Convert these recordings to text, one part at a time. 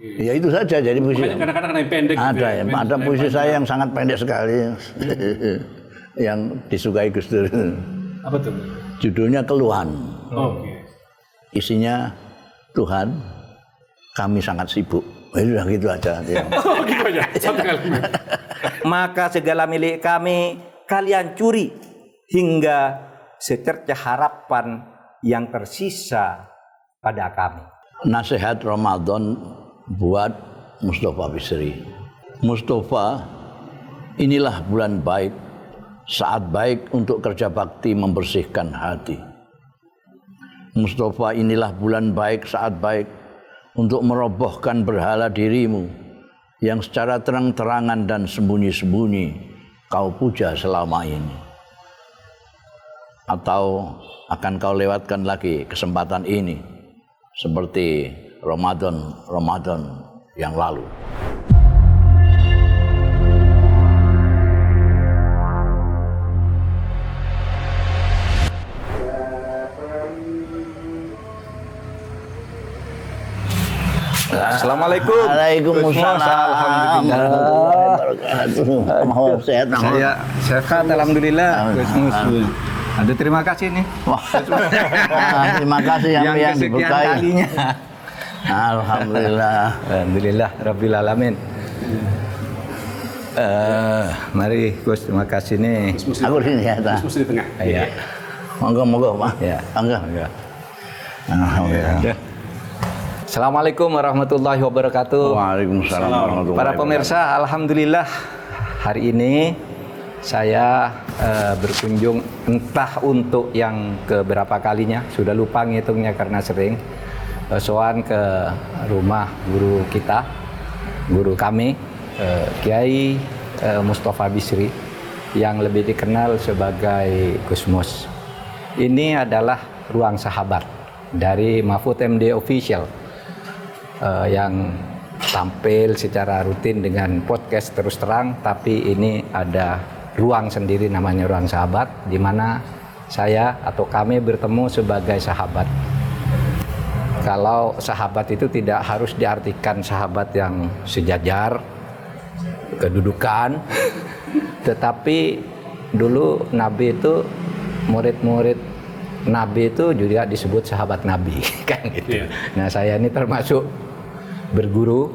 Ya itu saja jadi puisi. Kadang-kadang ada yang pendek. Ada ya, ada puisi saya yang sangat pendek sekali yang disukai Gus Dur. Apa tuh? Judulnya Keluhan. Oke. Isinya Tuhan, kami sangat sibuk. Itu udah gitu aja. Ya. Oh gitu aja. Satu kalimat. Maka segala milik kami kalian curi hingga secercah harapan yang tersisa pada kami. Nasihat Ramadan buat Mustafa Bisri. Mustafa, inilah bulan baik, saat baik untuk kerja bakti membersihkan hati. Mustafa, inilah bulan baik, saat baik untuk merobohkan berhala dirimu yang secara terang-terangan dan sembunyi-sembunyi kau puja selama ini. Atau akan kau lewatkan lagi kesempatan ini seperti Ramadan yang lalu. Assalamualaikum. Waalaikumsalam. Alhamdulillah. Mau sehat, Saya sehat, alhamdulillah. Aduh, terima kasih nih. Terima kasih yang kesekian diberkahi. kalinya. Alhamdulillah. Alhamdulillah Rabbil Alamin. Mari Gus, terima kasih nih. Aku di sini ya. Mus di tengah. Iya. Monggo, Pak. Ya. Monggo. Alhamdulillah. Assalamualaikum warahmatullahi wabarakatuh. Waalaikumsalam warahmatullahi Para pemirsa, alhamdulillah hari ini saya berkunjung entah untuk yang keberapa kalinya, sudah lupa ngitungnya karena sering sowan ke rumah guru kita, guru kami, Kiai Mustafa Bisri yang lebih dikenal sebagai Gus Mus. Ini adalah ruang sahabat dari Mahfud MD Official yang tampil secara rutin dengan podcast terus terang, tapi ini ada ruang sendiri namanya ruang sahabat, di mana saya atau kami bertemu sebagai sahabat. Kalau sahabat itu tidak harus diartikan sahabat yang sejajar kedudukan, tetapi dulu Nabi itu, murid-murid Nabi itu juga disebut sahabat Nabi, kan gitu. Nah, saya ini termasuk berguru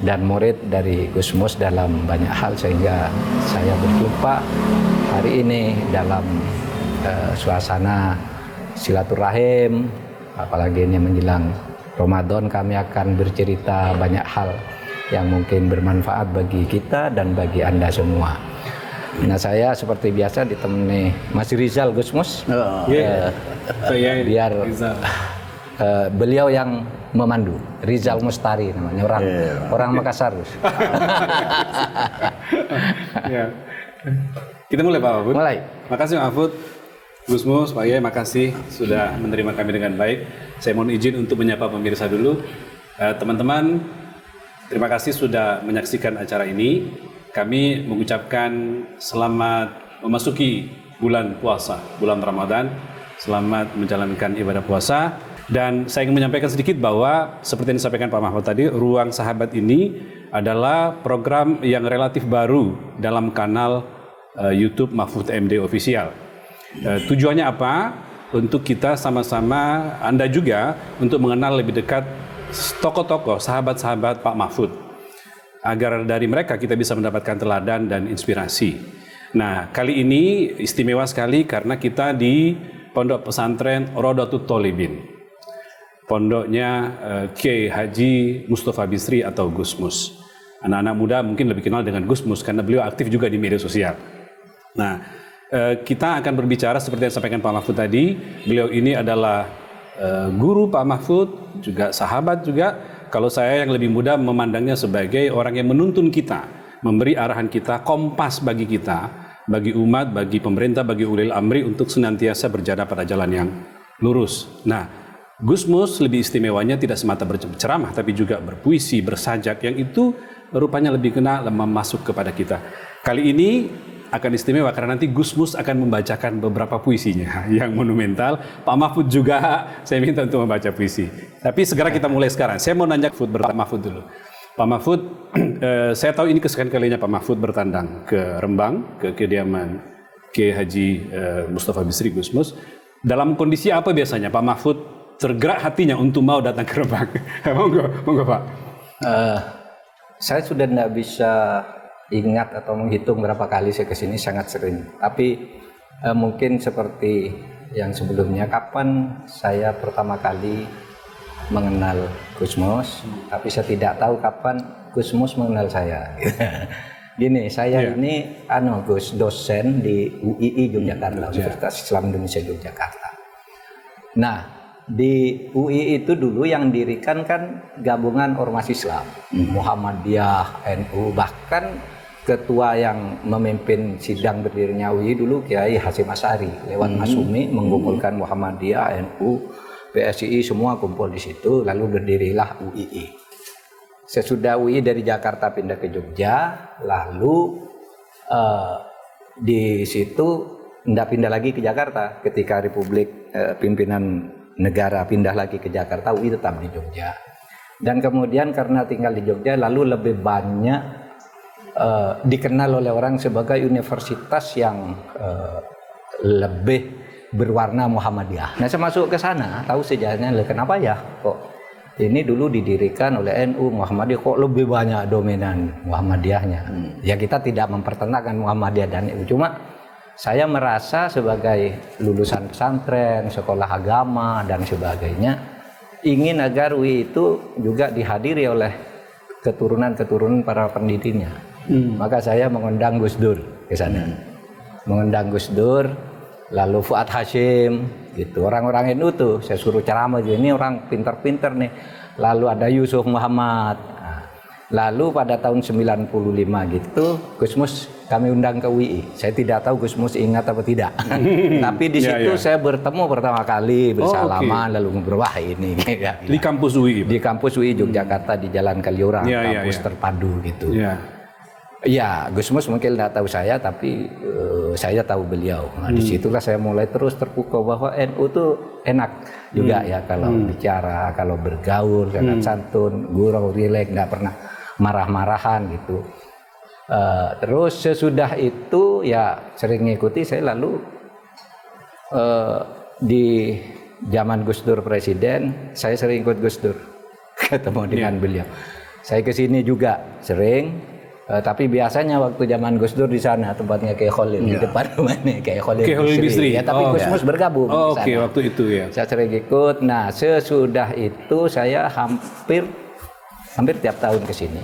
dan murid dari Gus Mus dalam banyak hal, sehingga saya berjumpa hari ini dalam suasana silaturahim, apalagi ini menjelang Ramadan. Kami akan bercerita banyak hal yang mungkin bermanfaat bagi kita dan bagi Anda semua. Nah, saya seperti biasa ditemani Mas Rizal Gus Mus. Biar beliau yang memandu. Rizal Mustari namanya, orang Makassar. Ya. Kita mulai Pak Mahfud. Mulai. Makasih Mahfud. Gus Mus, Pak Yai, makasih sudah menerima kami dengan baik. Saya mohon izin untuk menyapa pemirsa dulu. Teman-teman, terima kasih sudah menyaksikan acara ini. Kami mengucapkan selamat memasuki bulan puasa, bulan Ramadan. Selamat menjalankan ibadah puasa. Dan saya ingin menyampaikan sedikit bahwa seperti yang disampaikan Pak Mahfud tadi, Ruang Sahabat ini adalah program yang relatif baru dalam kanal YouTube Mahfud MD Official. Tujuannya apa? Untuk kita sama-sama, Anda juga, untuk mengenal lebih dekat tokoh-tokoh, sahabat-sahabat Pak Mahfud. Agar dari mereka kita bisa mendapatkan teladan dan inspirasi. Nah, kali ini istimewa sekali karena kita di Pondok Pesantren Rodatul Tholibin. Pondoknya Kiai Haji Mustafa Bisri atau Gus Mus. Anak-anak muda mungkin lebih kenal dengan Gus Mus karena beliau aktif juga di media sosial. Nah, kita akan berbicara seperti yang disampaikan Pak Mahfud tadi. Beliau ini adalah guru Pak Mahfud, juga sahabat juga. Kalau saya yang lebih muda memandangnya sebagai orang yang menuntun kita, memberi arahan kita, kompas bagi kita, bagi umat, bagi pemerintah, bagi ulil amri untuk senantiasa berjalan pada jalan yang lurus. Nah, Gus Mus lebih istimewanya tidak semata berceramah, tapi juga berpuisi, bersajak, yang itu rupanya lebih kena masuk kepada kita. Kali ini akan istimewa karena nanti Gus Mus akan membacakan beberapa puisinya yang monumental. Pak Mahfud juga saya minta untuk membaca puisi. Tapi segera kita mulai sekarang. Saya mau nanya Pak Mahfud dulu. Pak Mahfud, saya tahu ini kesekian kalinya Pak Mahfud bertandang ke Rembang, ke kediaman Kiai Haji Mustafa Bisri Gus Mus. Dalam kondisi apa biasanya Pak Mahfud tergerak hatinya untuk mau datang ke Rembang? Monggo Pak. Saya sudah tidak bisa ingat atau menghitung berapa kali saya kesini, sangat sering. Tapi mungkin seperti yang sebelumnya, kapan saya pertama kali mengenal Gus Mus, tapi saya tidak tahu kapan Gus Mus mengenal saya. Gini, saya ini Gus dosen di UII Yogyakarta, Universitas Islam Indonesia Yogyakarta. Nah, di UI itu dulu yang dirikan kan gabungan ormas Islam, Muhammadiyah, NU, bahkan ketua yang memimpin sidang berdirinya UI dulu Kiai Hasyim Asy'ari lewat Masumi mengumpulkan Muhammadiyah, NU, PSI semua kumpul di situ, lalu berdirilah UII. Sesudah UII dari Jakarta pindah ke Jogja, lalu di situ tidak pindah lagi ke Jakarta. Ketika Republik pimpinan negara pindah lagi ke Jakarta, UII tetap di Jogja. Dan kemudian karena tinggal di Jogja, lalu lebih banyak dikenal oleh orang sebagai universitas yang lebih berwarna Muhammadiyah. Nah, saya masuk ke sana, tahu sejarahnya, kenapa ya kok ini dulu didirikan oleh NU, Muhammadiyah kok lebih banyak dominan Muhammadiyahnya. Ya kita tidak mempertentangkan Muhammadiyah dan NU, cuma saya merasa sebagai lulusan pesantren, sekolah agama dan sebagainya, ingin agar UI itu juga dihadiri oleh keturunan-keturunan para pendidiknya. Maka saya mengundang Gus Dur ke sana. Mengundang Gus Dur, lalu Fuad Hasyim, gitu. Orang-orang NU tuh saya suruh ceramah, ini orang pinter-pinter nih. Lalu ada Yusuf Muhammad. Lalu pada tahun 95 gitu, Gus Mus kami undang ke UI. Saya tidak tahu Gus Mus ingat apa tidak. Tapi di situ saya bertemu pertama kali, bersalaman, lalu ngobrol, wah ini. Di kampus UI? Di kampus UI Yogyakarta, di Jalan Kaliurang, kampus terpadu gitu. Ya, Gus Mus mungkin tidak tahu saya, tapi saya tahu beliau. Nah, disitulah saya mulai terus terpukau bahwa NU tuh enak juga ya kalau bicara, kalau bergaul, sangat santun, gurau, rileks, nggak pernah marah-marahan gitu. Terus sesudah itu ya sering ngikuti saya, lalu di zaman Gus Dur presiden, saya sering ikut Gus Dur ketemu dengan beliau. Saya kesini juga sering. Tapi biasanya waktu zaman Gus Dur di sana tempatnya Kiai Khalil di depan rumahnya Kiai Khalil Bisri. Ya, tapi Gus Mus bergabung. Waktu itu ya. Saya sering ikut. Nah, sesudah itu saya hampir tiap tahun ke sini.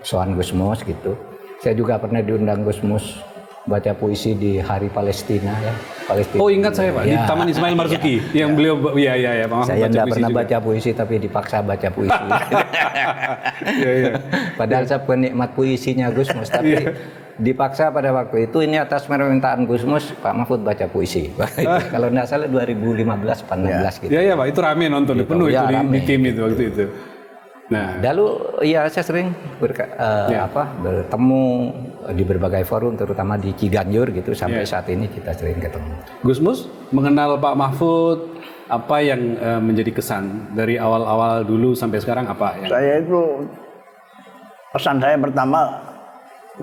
Soal Gus Mus gitu. Saya juga pernah diundang Gus Mus baca puisi di Hari Palestina ya. Palestina. Oh, ingat saya Pak, di Taman Ismail Marzuki yang beliau Pak. Saya tidak pernah baca puisi tapi dipaksa baca puisi. Padahal saya penikmat puisinya Gus Mus, tapi dipaksa pada waktu itu, ini atas permintaan Gus Mus, Pak Mahfud baca puisi. Kalau tidak salah 2015-16 gitu. Iya Pak, itu rame nonton, penuh itu di tim itu waktu itu. Nah, lalu ya saya sering bertemu di berbagai forum, terutama di Ciganjur gitu, sampai saat ini kita sering ketemu. Gus Mus mengenal Pak Mahfud, apa yang menjadi kesan dari awal-awal dulu sampai sekarang apa? Saya itu kesan saya pertama,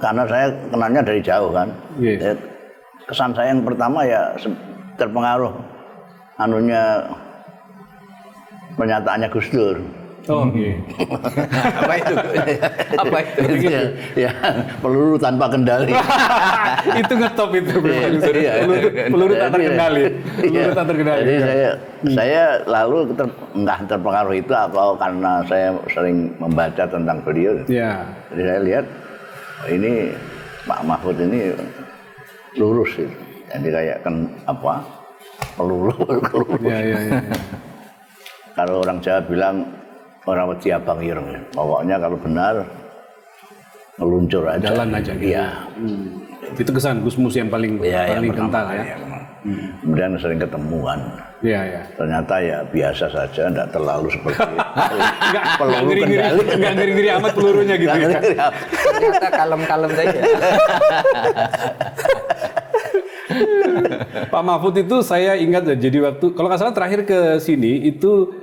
karena saya kenalnya dari jauh kan. Kesan saya yang pertama ya terpengaruh pernyataannya Gus Dur. Apa itu? Apa itu? Ya, peluru tanpa kendali. Itu ngetop itu. Peluru tak terkendali. Peluru tak terkendali. Jadi saya lalu entah terpengaruh itu atau karena saya sering membaca tentang beliau. Jadi saya lihat ini Pak Mahfud ini lurus gitu. Jadi kayak peluru. Kalau orang Jawa bilang orang wedi abang ireng, pokoknya kalau benar meluncur aja. Jalan aja. Iya. Itu kesan Gus Mus yang paling kental ya. Kemudian sering ketemuan. Iya. Ternyata ya biasa saja, tidak terlalu seperti peluru kendali. Nggak ngeri-ngeri amat pelurunya gitu ya. Ternyata kalem-kalem saja. Pak Mahfud itu saya ingat jadi waktu, kalau nggak salah terakhir ke sini itu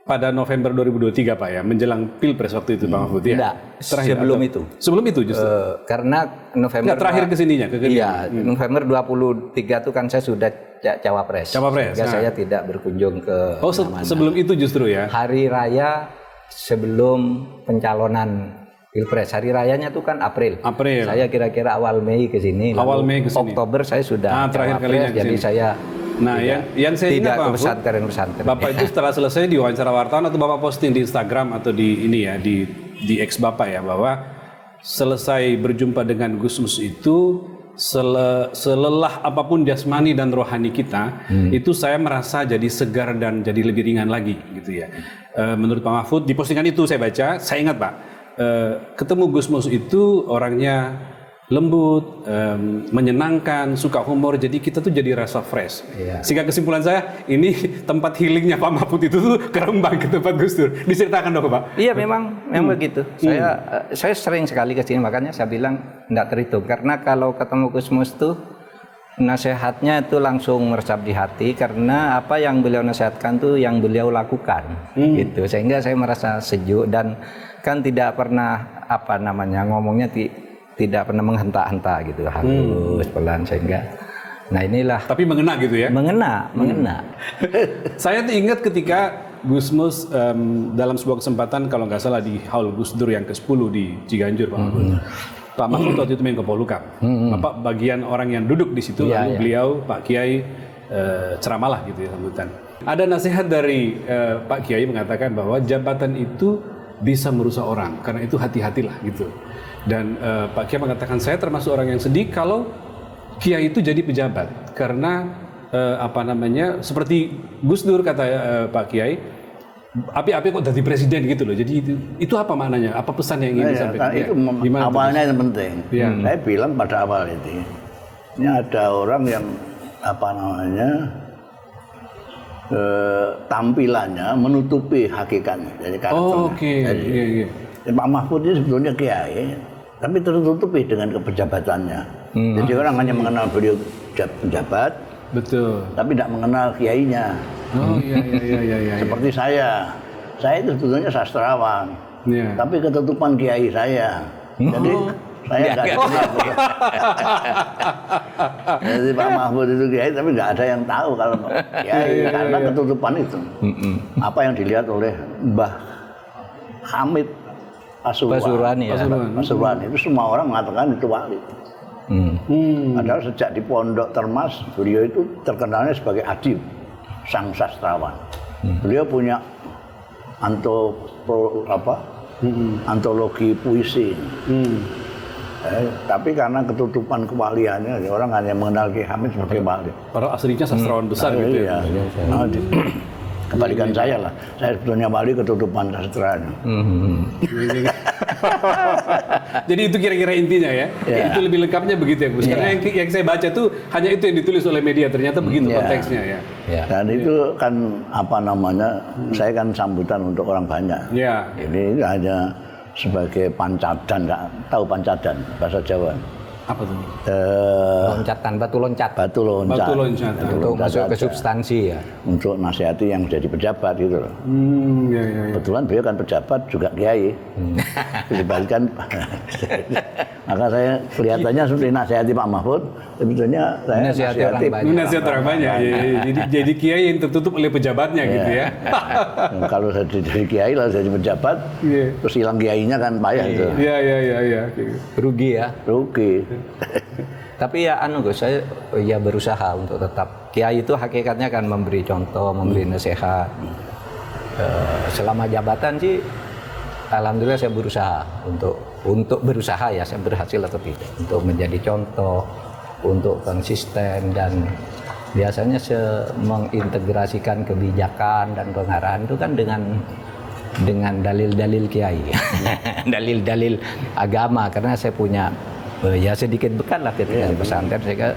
pada November 2023 Pak ya, menjelang Pilpres waktu itu Pak Mahfud ya? Enggak, sebelum itu. Sebelum itu justru? Karena November... Nggak, terakhir kesininya? Iya, November 23 itu kan saya sudah Cawapres. Sehingga saya tidak berkunjung ke mana-mana. Sebelum itu justru ya? Hari Raya sebelum pencalonan Pilpres. Hari Rayanya itu kan April. Saya kira-kira awal Mei ke sini. Awal Mei ke sini. Oktober saya sudah terakhir kalinya jadi saya... Nah, yang saya tidak ingat ke pesantren. Bapak itu setelah selesai diwawancara wartawan atau Bapak posting di Instagram atau di ini ya, di X Bapak ya, bahwa selesai berjumpa dengan Gus Mus itu selelah apapun jasmani dan rohani kita, itu saya merasa jadi segar dan jadi lebih ringan lagi gitu ya. Menurut Pak Mahfud di postingan itu saya baca, saya ingat Pak, ketemu Gus Mus itu orangnya lembut, menyenangkan, suka humor, jadi kita tuh jadi rasa fresh. Sehingga kesimpulan saya, ini tempat healingnya Pak Mahfud itu tuh ke Rembang, ke tempat Gus Dur. Diceritakan dong Pak. Iya memang begitu. Saya sering sekali ke sini, makanya saya bilang tidak terhitung. Karena kalau ketemu Gus Mus tuh nasihatnya itu langsung meresap di hati, karena apa yang beliau nasihatkan tuh yang beliau lakukan, gitu. Sehingga saya merasa sejuk dan kan tidak pernah ngomongnya tidak pernah menghentak-hentak gitu, halus pelan, sehingga nah inilah. Tapi mengena gitu ya? Mengena. Saya tuh ingat ketika Gus Mus dalam sebuah kesempatan, kalau nggak salah di Haul Gus Dur yang ke-10 di Ciganjur Pak Mahfud. Pak Mahfud waktu itu Menko Polhukam. Bapak bagian orang yang duduk di situ, lalu beliau Pak Kiai ceramalah gitu ya sambutan. Ada nasihat dari Pak Kiai mengatakan bahwa jabatan itu bisa merusak orang, karena itu hati-hatilah gitu. Dan Pak Kiai mengatakan, saya termasuk orang yang sedih kalau Kiai itu jadi pejabat, karena seperti Gus Dur kata Pak Kiai, api-api kok jadi presiden gitu loh. Jadi itu apa maknanya? Apa pesan yang ingin disampaikan? Itu awalnya yang penting. Saya bilang pada awal ini ada orang yang tampilannya menutupi hakikatnya. Jadi karakternya. Pak Mahfud ini sebetulnya kiai, tapi tertutupi dengan kepejabatannya. Jadi orang hanya mengenal beliau pejabat, betul, tapi tidak mengenal kiainya. Iya. Seperti saya itu sebetulnya sastrawan, tapi ketutupan kiai saya. Jadi saya nggak kenal. Jadi Pak Mahfud itu kiai, tapi nggak ada yang tahu kalau kiai karena ketutupan itu. Apa yang dilihat oleh Mbah Hamid Pasuruan itu semua orang mengatakan itu wali. Padahal sejak di Pondok Termas beliau itu terkenalnya sebagai adib, sang sastrawan. Beliau punya antologi puisi. Tapi karena ketutupan kewaliannya, orang hanya mengenal Ki Hamid sebagai wali. Padahal aslinya sastrawan besar gitu ya. Kebalikan saya lah, saya sebetulnya wali ketutupan sastranya. Jadi itu kira-kira intinya ya. Itu lebih lengkapnya begitu ya Gus. Karena yang saya baca tuh hanya itu yang ditulis oleh media, ternyata begitu konteksnya ya. Dan itu kan saya kan sambutan untuk orang banyak. Ini hanya sebagai pancadan, nggak tahu pancadan bahasa Jawa. Apa tuh? Batu loncat. Untuk masuk ke substansi ya. Untuk nasihati yang jadi pejabat gitu loh. Kebetulan beliau kan pejabat juga kiai. Dibalikan. Maka saya kelihatannya seperti nasihati Pak Mahfud, sebetulnya saya nasihati orang banyak. Jadi kiai yang tertutup oleh pejabatnya gitu ya. Kalau saya jadi kiai lalu jadi pejabat, terus hilang kiainya kan payah itu. Iya. Rugi ya. Rugi. Tapi ya Gus, saya berusaha untuk tetap kiai itu hakikatnya kan memberi contoh, memberi nasihat. Selama jabatan sih alhamdulillah saya berusaha untuk berusaha ya, saya berhasil atau tidak untuk menjadi contoh, untuk konsisten, dan biasanya mengintegrasikan kebijakan dan pengarahan itu kan dengan dalil-dalil kiai. Dalil-dalil agama, karena saya punya ya sedikit bekal lah ketika di pesantren. Saya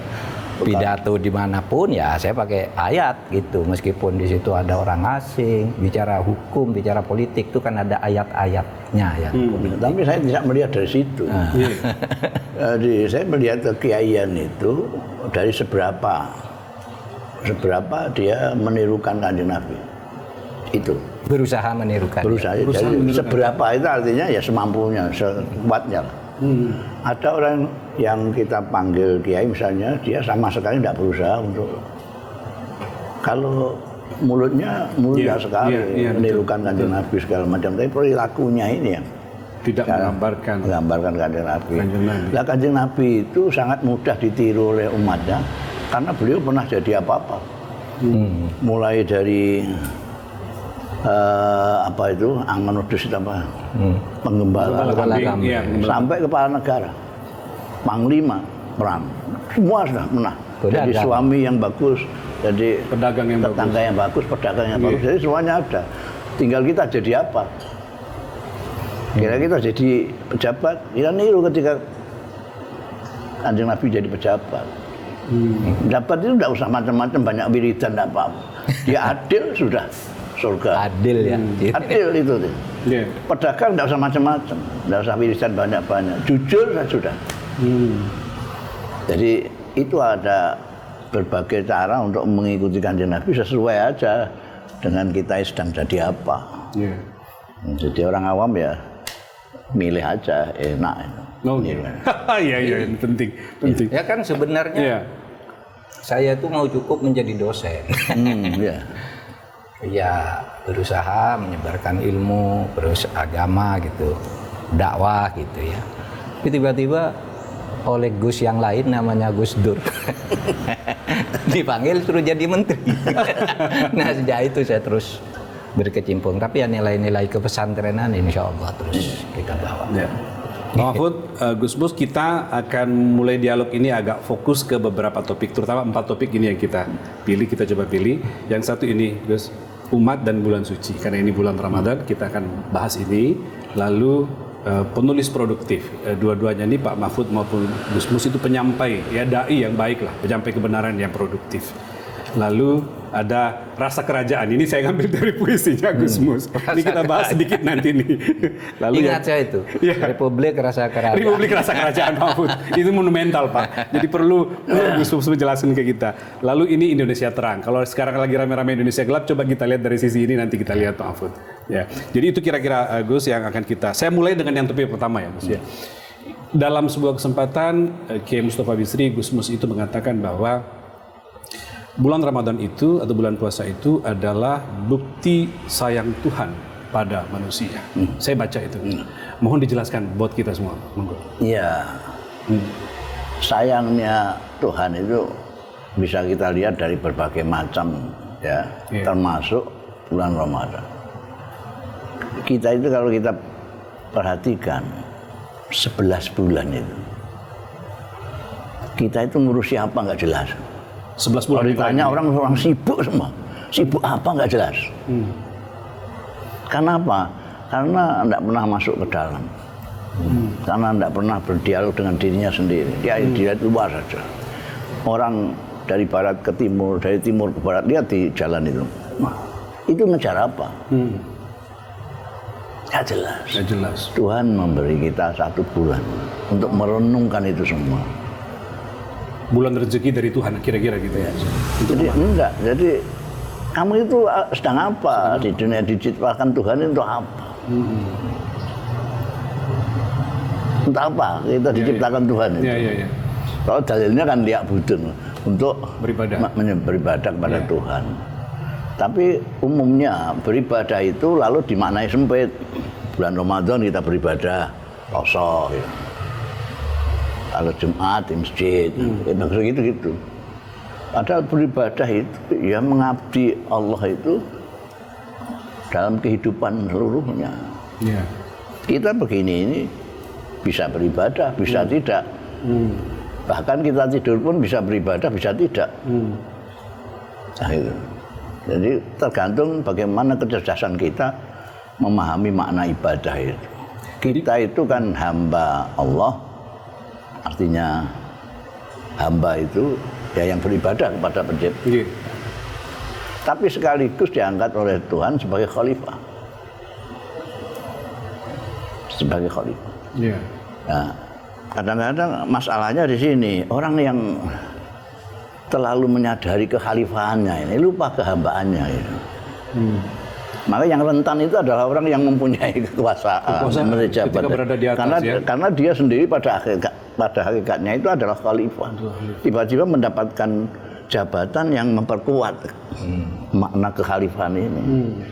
pidato dimanapun ya saya pakai ayat gitu, meskipun di situ ada orang asing, bicara hukum, bicara politik itu kan ada ayat-ayatnya ya. Tapi saya tidak melihat dari situ. Jadi saya melihat kekiaian itu dari seberapa dia menirukan Kanjeng Nabi. Itu berusaha menirukan. Jadi seberapa itu artinya ya semampunya, sekuatnya. Ada orang yang kita panggil kiai misalnya, dia sama sekali tidak berusaha untuk, kalau mulutnya mulia sekali menirukan Kanjeng Nabi segala macam, tapi perilakunya ini yang tidak menggambarkan Kanjeng Nabi. Nah, Kanjeng Nabi itu sangat mudah ditiru oleh umatnya karena beliau pernah jadi apa-apa. Mulai dari angon wedhus itu apa? Penggembala sampai kepala negara, panglima perang, semua sudah pernah. Jadi suami yang bagus, jadi pedagang yang tetangga yang bagus, pedagang yang bagus, jadi semuanya ada. Tinggal kita jadi apa? Kira kita jadi pejabat, kita niru ketika Kanjeng Nabi jadi pejabat. Pejabat itu tidak usah macam-macam, banyak wiridan, tidak apa-apa. Dia adil sudah. Surga. Adil ya. Adil itu. Pedagang tidak usah macam-macam, tidak usah wiridan banyak-banyak, jujur sudah. Jadi itu ada berbagai cara untuk mengikuti Kanjeng Nabi sesuai aja dengan kita sedang jadi apa. Jadi orang awam ya milih aja, enak. Iya, penting. Ya kan sebenarnya saya tuh mau cukup menjadi dosen. Ya berusaha menyebarkan ilmu, terus agama gitu, dakwah gitu ya. Tapi tiba-tiba oleh Gus yang lain namanya Gus Dur dipanggil suruh jadi menteri. Nah sejak itu saya terus berkecimpung. Tapi ya nilai-nilai kepesantrenan insya Allah terus kita bawa. Pak Mahfud, Gus Mus, kita akan mulai dialog ini agak fokus ke beberapa topik, terutama 4 topik ini yang kita coba pilih. Yang satu ini, Gus, umat dan bulan suci. Karena ini bulan Ramadan, kita akan bahas ini. Lalu penulis produktif, dua-duanya ini Pak Mahfud maupun Gus Mus itu penyampai, ya dai yang baik lah, penyampai kebenaran yang produktif. Lalu ada rasa kerajaan, ini saya ngambil dari puisinya Gus Mus. Ini kita bahas sedikit nanti nih. Lalu ingat saya itu, Republik Rasa Kerajaan. Republik Rasa Kerajaan Mahfud, itu monumental Pak. Jadi perlu Gus Mus menjelaskan ke kita. Lalu ini Indonesia Terang. Kalau sekarang lagi rame-rame Indonesia Gelap, coba kita lihat dari sisi ini, nanti kita lihat Pak Mahfud. Ya, jadi itu kira-kira Gus yang akan kita. Saya mulai dengan yang topik pertama ya Gus ya. Dalam sebuah kesempatan Kiai Mustafa Bisri, Gus Mus itu mengatakan bahwa bulan Ramadan itu atau bulan puasa itu adalah bukti sayang Tuhan pada manusia. Saya baca itu. Mohon dijelaskan buat kita semua. Monggo. Iya. Sayangnya Tuhan itu bisa kita lihat dari berbagai macam ya, termasuk bulan Ramadan. Kita itu kalau kita perhatikan 11 bulan itu, kita itu ngurusi apa nggak jelas. 11 bulan. Kalau ditanya orang sibuk semua. Sibuk apa nggak jelas. Karena apa? Karena tidak pernah masuk ke dalam. Karena tidak pernah berdialog dengan dirinya sendiri. Dia dilihat luar saja. Orang dari barat ke timur, dari timur ke barat, lihat di jalan itu. Nah, itu ngejar apa? Nggak jelas. Nggak jelas. Tuhan memberi kita 1 bulan untuk merenungkan itu semua. Bulan rezeki dari Tuhan, kira-kira gitu ya. Jadi enggak, jadi kamu itu sedang apa di dunia diciptakan Tuhan itu untuk apa? Untuk apa kita diciptakan Tuhan itu? Kalau dalilnya kan liya'budun, untuk beribadah kepada Tuhan. Tapi umumnya beribadah itu lalu dimaknai sempit. Bulan Ramadan kita beribadah, puasa ya. Kalau Jumat di masjid, gitu. Padahal beribadah itu ya mengabdi Allah itu dalam kehidupan seluruhnya. Kita begini ini bisa beribadah, bisa tidak. Bahkan kita tidur pun bisa beribadah, bisa tidak. Nah, itu. Jadi tergantung bagaimana kecerdasan kita memahami makna ibadah itu. Kita itu kan hamba Allah artinya hamba itu ya yang beribadah kepada pencipta. Tapi sekaligus diangkat oleh Tuhan sebagai khalifah. Sebagai khalifah. Nah, kadang-kadang masalahnya di sini, orang yang terlalu menyadari kekhalifahannya ini lupa kehambaannya itu. Maka yang rentan itu adalah orang yang mempunyai kekuasaan ketika berada di atas, karena dia sendiri pada hakikatnya itu adalah khalifah. Tiba-tiba mendapatkan jabatan yang memperkuat makna kekhalifahan ini.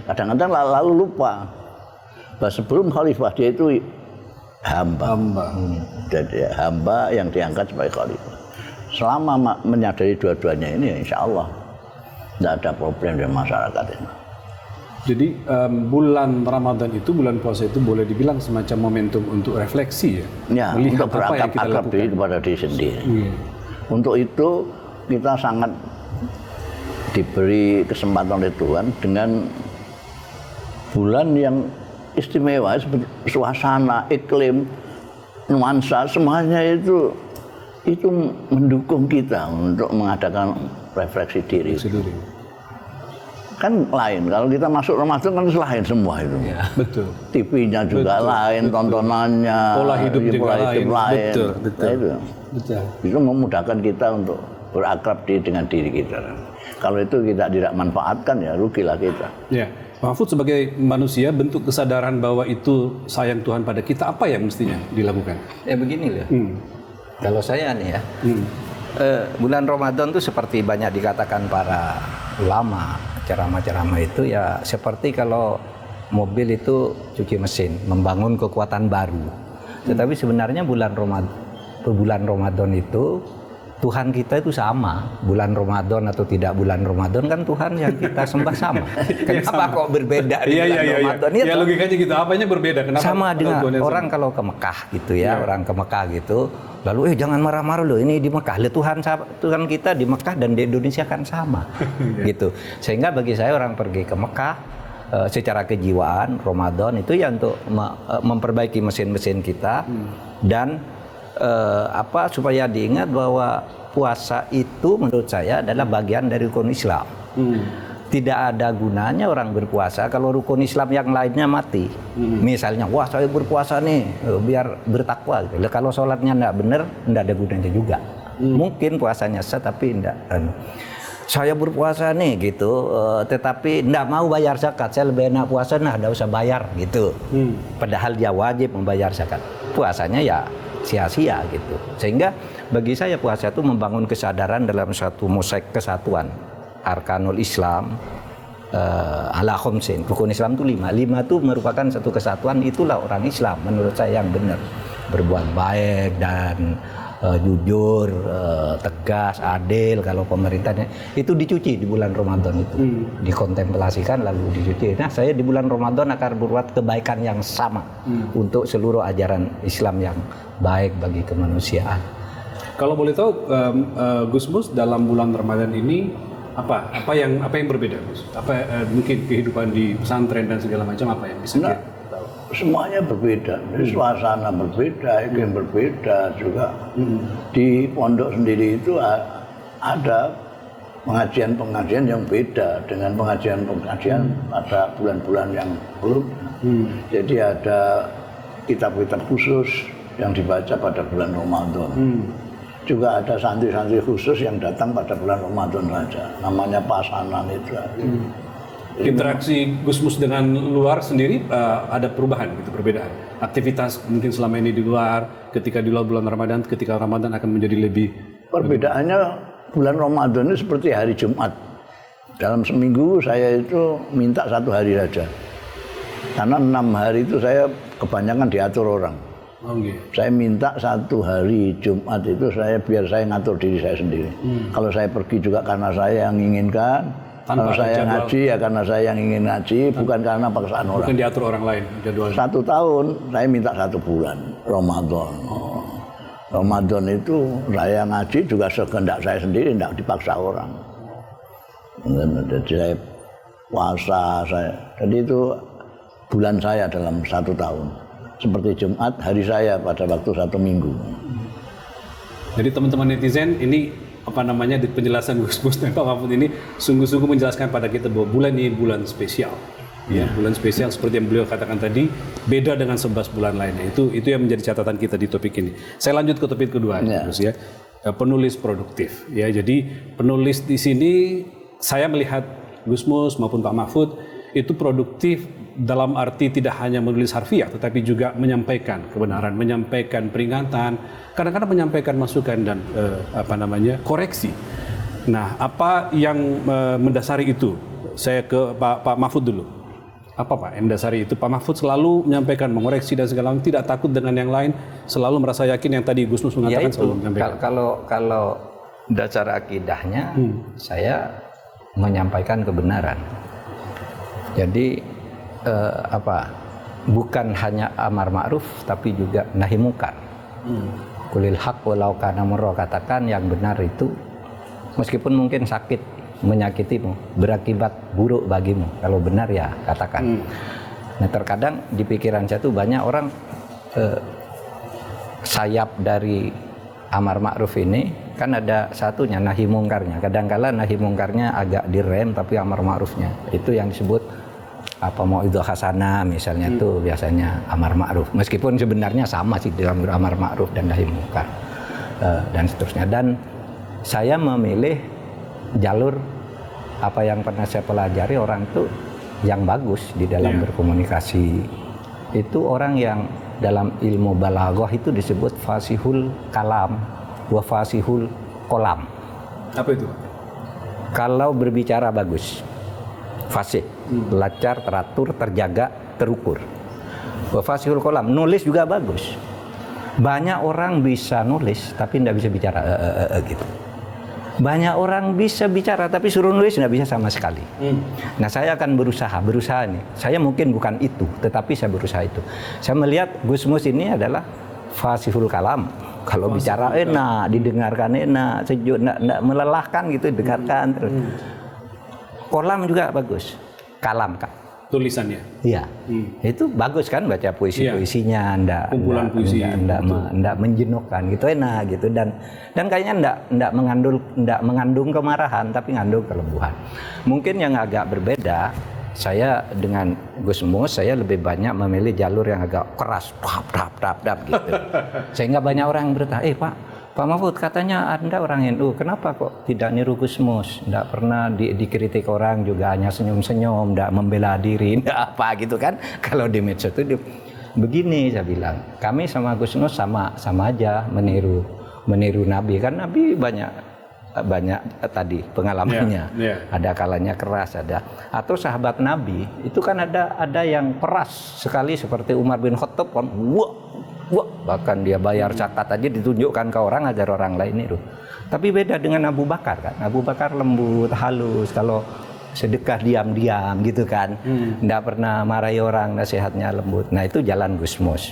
Kadang-kadang lalu lupa bahwa sebelum khalifah dia itu hamba. Jadi hamba yang diangkat sebagai khalifah. Selama menyadari dua-duanya ini, insya Allah tidak ada problem dengan masyarakat ini. Jadi bulan Ramadan itu, bulan puasa itu boleh dibilang semacam momentum untuk refleksi ya, melihat untuk berakap diri kepada diri sendiri. Untuk itu kita sangat diberi kesempatan oleh Tuhan dengan bulan yang istimewa, seperti suasana, iklim, nuansa, semuanya itu mendukung kita untuk mengadakan refleksi diri. Kan lain, kalau kita masuk Ramadan kan lain semua itu. Ya, betul. TV-nya juga lain, tontonannya, pola hidup juga lain. Betul. Itu memudahkan kita untuk berakrab dengan diri kita. Kalau itu kita tidak manfaatkan, ya rugilah kita. Ya, Mahfud sebagai manusia, bentuk kesadaran bahwa itu sayang Tuhan pada kita, apa yang mestinya dilakukan? Ya begini loh. Kalau saya nih ya, bulan Ramadan itu seperti banyak dikatakan para ulama, ceramah-ceramah itu ya seperti kalau mobil itu cuci mesin, membangun kekuatan baru. Tetapi sebenarnya bulan Ramadan itu Tuhan kita itu sama. Bulan Ramadan atau tidak bulan Ramadan kan Tuhan yang kita sembah sama. Kenapa kok berbeda di bulan Ramadan? Ya logikanya gitu. Apanya berbeda? Kenapa? Sama dengan orang kalau ke Mekah gitu ya, orang ke Mekah gitu. Lalu jangan marah-marah loh, ini di Mekah. Tuhan kita di Mekah dan di Indonesia kan sama. Gitu. Sehingga bagi saya orang pergi ke Mekah secara kejiwaan Ramadan itu ya untuk memperbaiki mesin-mesin kita dan supaya diingat bahwa puasa itu menurut saya adalah bagian dari rukun Islam. Tidak ada gunanya orang berpuasa kalau rukun Islam yang lainnya mati. Misalnya, wah saya berpuasa nih biar bertakwa. Gitu. Kalau sholatnya tidak benar, tidak ada gunanya juga. Mungkin puasanya sah tapi tidak. Saya berpuasa nih gitu, tetapi tidak mau bayar zakat. Saya lebih enak puasa, tidak usah bayar gitu. Padahal dia wajib membayar zakat. Puasanya ya sia-sia gitu. Sehingga bagi saya puasa itu membangun kesadaran dalam satu mosaik kesatuan. Arkanul Islam ala khomsin. Rukun Islam itu 5. 5 itu merupakan satu kesatuan, itulah orang Islam menurut saya yang benar. Berbuat baik dan jujur, tegas, adil. Kalau pemerintahnya itu dicuci di bulan Ramadan itu. Dikontemplasikan lalu dicuci. Nah, saya di bulan Ramadan akan berbuat kebaikan yang sama untuk seluruh ajaran Islam yang baik bagi kemanusiaan. Kalau boleh tahu Gus Mus dalam bulan Ramadan ini apa yang berbeda, Gus? Mungkin kehidupan di pesantren dan segala macam apa yang bisa kita tahu? Semuanya berbeda, suasana berbeda, iklim berbeda juga. Di pondok sendiri itu ada pengajian-pengajian yang beda dengan pengajian-pengajian pada bulan-bulan yang belum. Jadi ada kitab-kitab khusus yang dibaca pada bulan Ramadan. Juga ada santri-santri khusus yang datang pada bulan Ramadan saja, namanya pasanan itu. Interaksi Gus Mus dengan luar sendiri ada perubahan gitu, perbedaan. Aktivitas mungkin selama ini di luar, ketika di luar bulan Ramadan, ketika Ramadan akan menjadi lebih. Perbedaannya bulan Ramadan ini seperti hari Jumat. Dalam seminggu saya itu minta 1 hari saja, karena 6 hari itu saya kebanyakan diatur orang. Saya minta 1 hari Jumat itu biar saya ngatur diri saya sendiri. Kalau saya pergi juga karena saya yang inginkan. Kalau saya ngaji ya karena saya yang ingin ngaji, bukan karena paksaan orang. Bukan diatur orang lain jadwalnya. 1 tahun saya minta 1 bulan Ramadan. Ramadan itu saya ngaji juga sekehendak saya sendiri, tidak dipaksa orang. Jadi saya puasa jadi itu bulan saya dalam 1 tahun. Seperti Jumat hari saya pada waktu 1 minggu. Jadi teman-teman netizen, ini apa namanya di penjelasan Gus Mus dan Pak Mahfud ini sungguh-sungguh menjelaskan pada kita bahwa bulan ini bulan spesial. Ya, bulan spesial seperti yang beliau katakan tadi, beda dengan 11 bulan lainnya. Itu yang menjadi catatan kita di topik ini. Saya lanjut ke topik kedua, Gus ya. Penulis produktif. Ya, jadi penulis di sini saya melihat Gus Mus maupun Pak Mahfud itu produktif dalam arti tidak hanya menulis harfiah, tetapi juga menyampaikan kebenaran, menyampaikan peringatan, kadang-kadang menyampaikan masukan dan koreksi. Nah, apa yang mendasari itu? Saya ke Pak Mahfud dulu. Apa Pak yang mendasari itu? Pak Mahfud selalu menyampaikan, mengoreksi dan segala macam, tidak takut dengan yang lain, selalu merasa yakin yang tadi Gus Mus mengatakan, selalu menyampaikan. Kalau dasar akidahnya, saya menyampaikan kebenaran. Jadi bukan hanya amar ma'ruf tapi juga nahi mungkar. Qulil haq walau kana murra, katakan yang benar itu meskipun mungkin sakit, menyakitimu, berakibat buruk bagimu, kalau benar ya katakan. Nah, terkadang di pikiran saya tuh banyak orang sayap dari amar ma'ruf ini kan ada satunya nahi mungkarnya. Kadang-kala nahi mungkarnya agak direm, tapi amar ma'rufnya itu yang disebut mau'idhah hasanah misalnya, itu biasanya amar ma'ruf. Meskipun sebenarnya sama sih dalam amar ma'ruf dan nahi mungkar dan seterusnya. Dan saya memilih jalur apa yang pernah saya pelajari, orang itu yang bagus di dalam berkomunikasi itu orang yang dalam ilmu balaghah itu disebut fasihul kalam wa fasihul kolam. Apa itu? Kalau berbicara bagus, fasih, lancar, teratur, terjaga, terukur. Wa fasihul kolam, nulis juga bagus. Banyak orang bisa nulis tapi tidak bisa bicara gitu. Banyak orang bisa bicara tapi suruh nulis tidak bisa sama sekali. Nah, saya akan berusaha nih. Saya mungkin bukan itu, tetapi saya berusaha itu. Saya melihat Gus Mus ini adalah fasihul kalam. Kalau bicara enak, didengarkan enak, sejuk, enggak melelahkan gitu, dengarkan terus. Kolam juga bagus. Kalam, Kak. Tulisannya. Iya. Itu bagus kan baca puisi-puisinya, kumpulan puisi. Enggak menjenuhkan gitu, enak gitu, dan kayaknya enggak mengandung kemarahan tapi mengandung kelembuhan. Mungkin yang agak berbeda, saya dengan Gus Mus, saya lebih banyak memilih jalur yang agak keras, tap gitu. Sehingga banyak orang yang bertanya, Pak Mahfud, katanya Anda orang NU, kenapa kok tidak niru Gus Mus? Tidak pernah dikritik orang, juga hanya senyum-senyum, tidak membela diri, tidak apa gitu kan. Kalau di medsos itu begini, saya bilang, kami sama Gus Mus sama aja meniru Nabi, kan Nabi banyak tadi pengalamannya. Ada kalanya keras, atau sahabat Nabi itu kan ada yang keras sekali seperti Umar bin Khattab kan, bahkan dia bayar zakat aja ditunjukkan ke orang agar orang lain itu. Tapi beda dengan Abu Bakar kan. Abu Bakar lembut, halus, kalau sedekah diam-diam gitu kan. Enggak pernah marahi orang, nasihatnya lembut. Nah, itu jalan Gus Mus.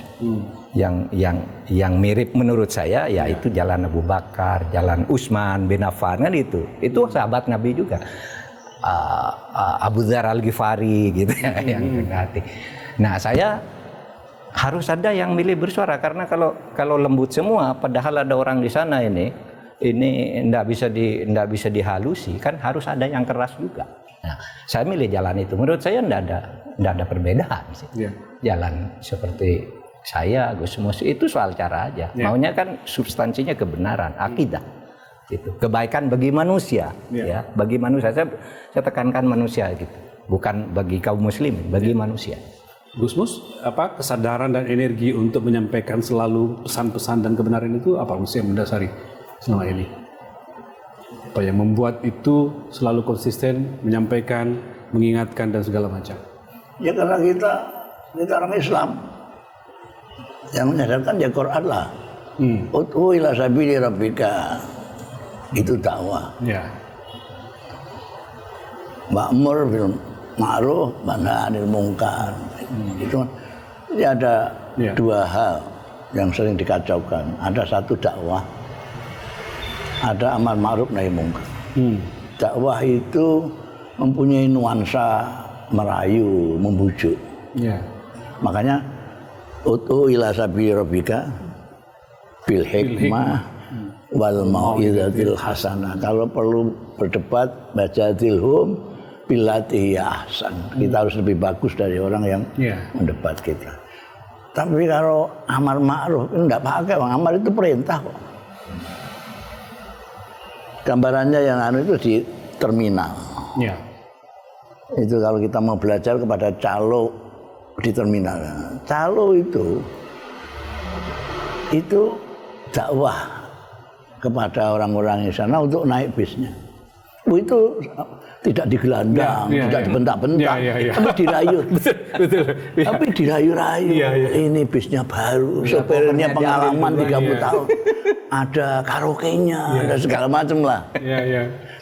Yang mirip menurut saya itu jalan Abu Bakar, jalan Utsman bin Affan kan itu. Itu sahabat Nabi juga. Abu Dzar Al-Ghifari gitu ya, yang hati. Nah, saya harus ada yang milih bersuara, karena kalau lembut semua padahal ada orang di sana ini enggak bisa dihalusi kan, harus ada yang keras juga. Nah, saya milih jalan itu. Menurut saya enggak ada perbedaan sih. Jalan seperti saya, Gus Mus, itu soal cara aja. Maunya kan substansinya kebenaran, akidah. Gitu. Kebaikan bagi manusia, ya. Bagi manusia, saya tekankan manusia gitu. Bukan bagi kaum muslim, bagi manusia. Gus Mus, apa kesadaran dan energi untuk menyampaikan selalu pesan-pesan dan kebenaran itu apa yang mendasari selama ini? Apa yang membuat itu selalu konsisten menyampaikan, mengingatkan dan segala macam? Ya karena kita orang Islam yang menyadarkan ya Quran lah. Ud'u ila sabili rabbika, itu dakwah. Ma'mur bil ma'ruf wa nahy 'anil munkar. Itu ya ada dua hal yang sering dikacaukan. Ada satu dakwah, ada amar ma'ruf nahi mungkar. Dakwah itu mempunyai nuansa merayu, membujuk. Makanya ud'u ila sabili rabbika bil hikmah wal mau'izatil hasanah. Kalau perlu berdebat bajadilhum billati ahsan. Kita harus lebih bagus dari orang yang mendebat kita. Tapi kalau amar ma'ruf enggak pakai, amar itu perintah kok. Gambarannya yang itu di terminal. Ya. Itu kalau kita mau belajar kepada calo di terminal. Calo itu dakwah kepada orang-orang di sana untuk naik bisnya. Itu tidak digelandang, tidak dibentak-bentak, tapi dirayu. Betul. Tapi dirayu-rayu. Ini bisnya baru, sopirnya pengalaman 30 tahun. Ada karaoke-nya, ada segala macam lah.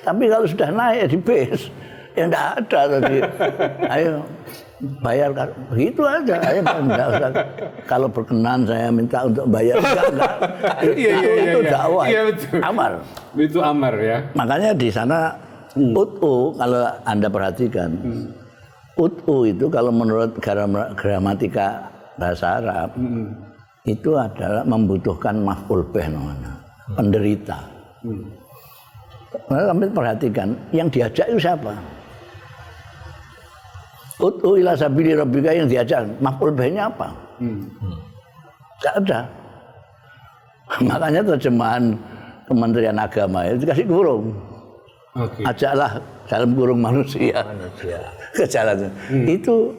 Tapi kalau sudah naik di bis, ya enggak ada tadi. Ayo bayar begitu aja. Ayo enggak usah. Kalau berkenan saya minta untuk bayar enggak. Itu dakwah. Amar. Itu amar ya. Makanya di sana ut'u kalau Anda perhatikan. Ut'u itu kalau menurut gramatika bahasa Arab itu adalah membutuhkan maf'ul bih namanya. Penderita. Kami perhatikan yang diajak itu siapa? Ud'u ila sabili rabbika yang diajak, maf'ul bihnya apa? Tidak ada. Makanya terjemahan Kementerian Agama itu dikasih kurung. Ajaklah dalam kurung manusia. Ke jalan. Itu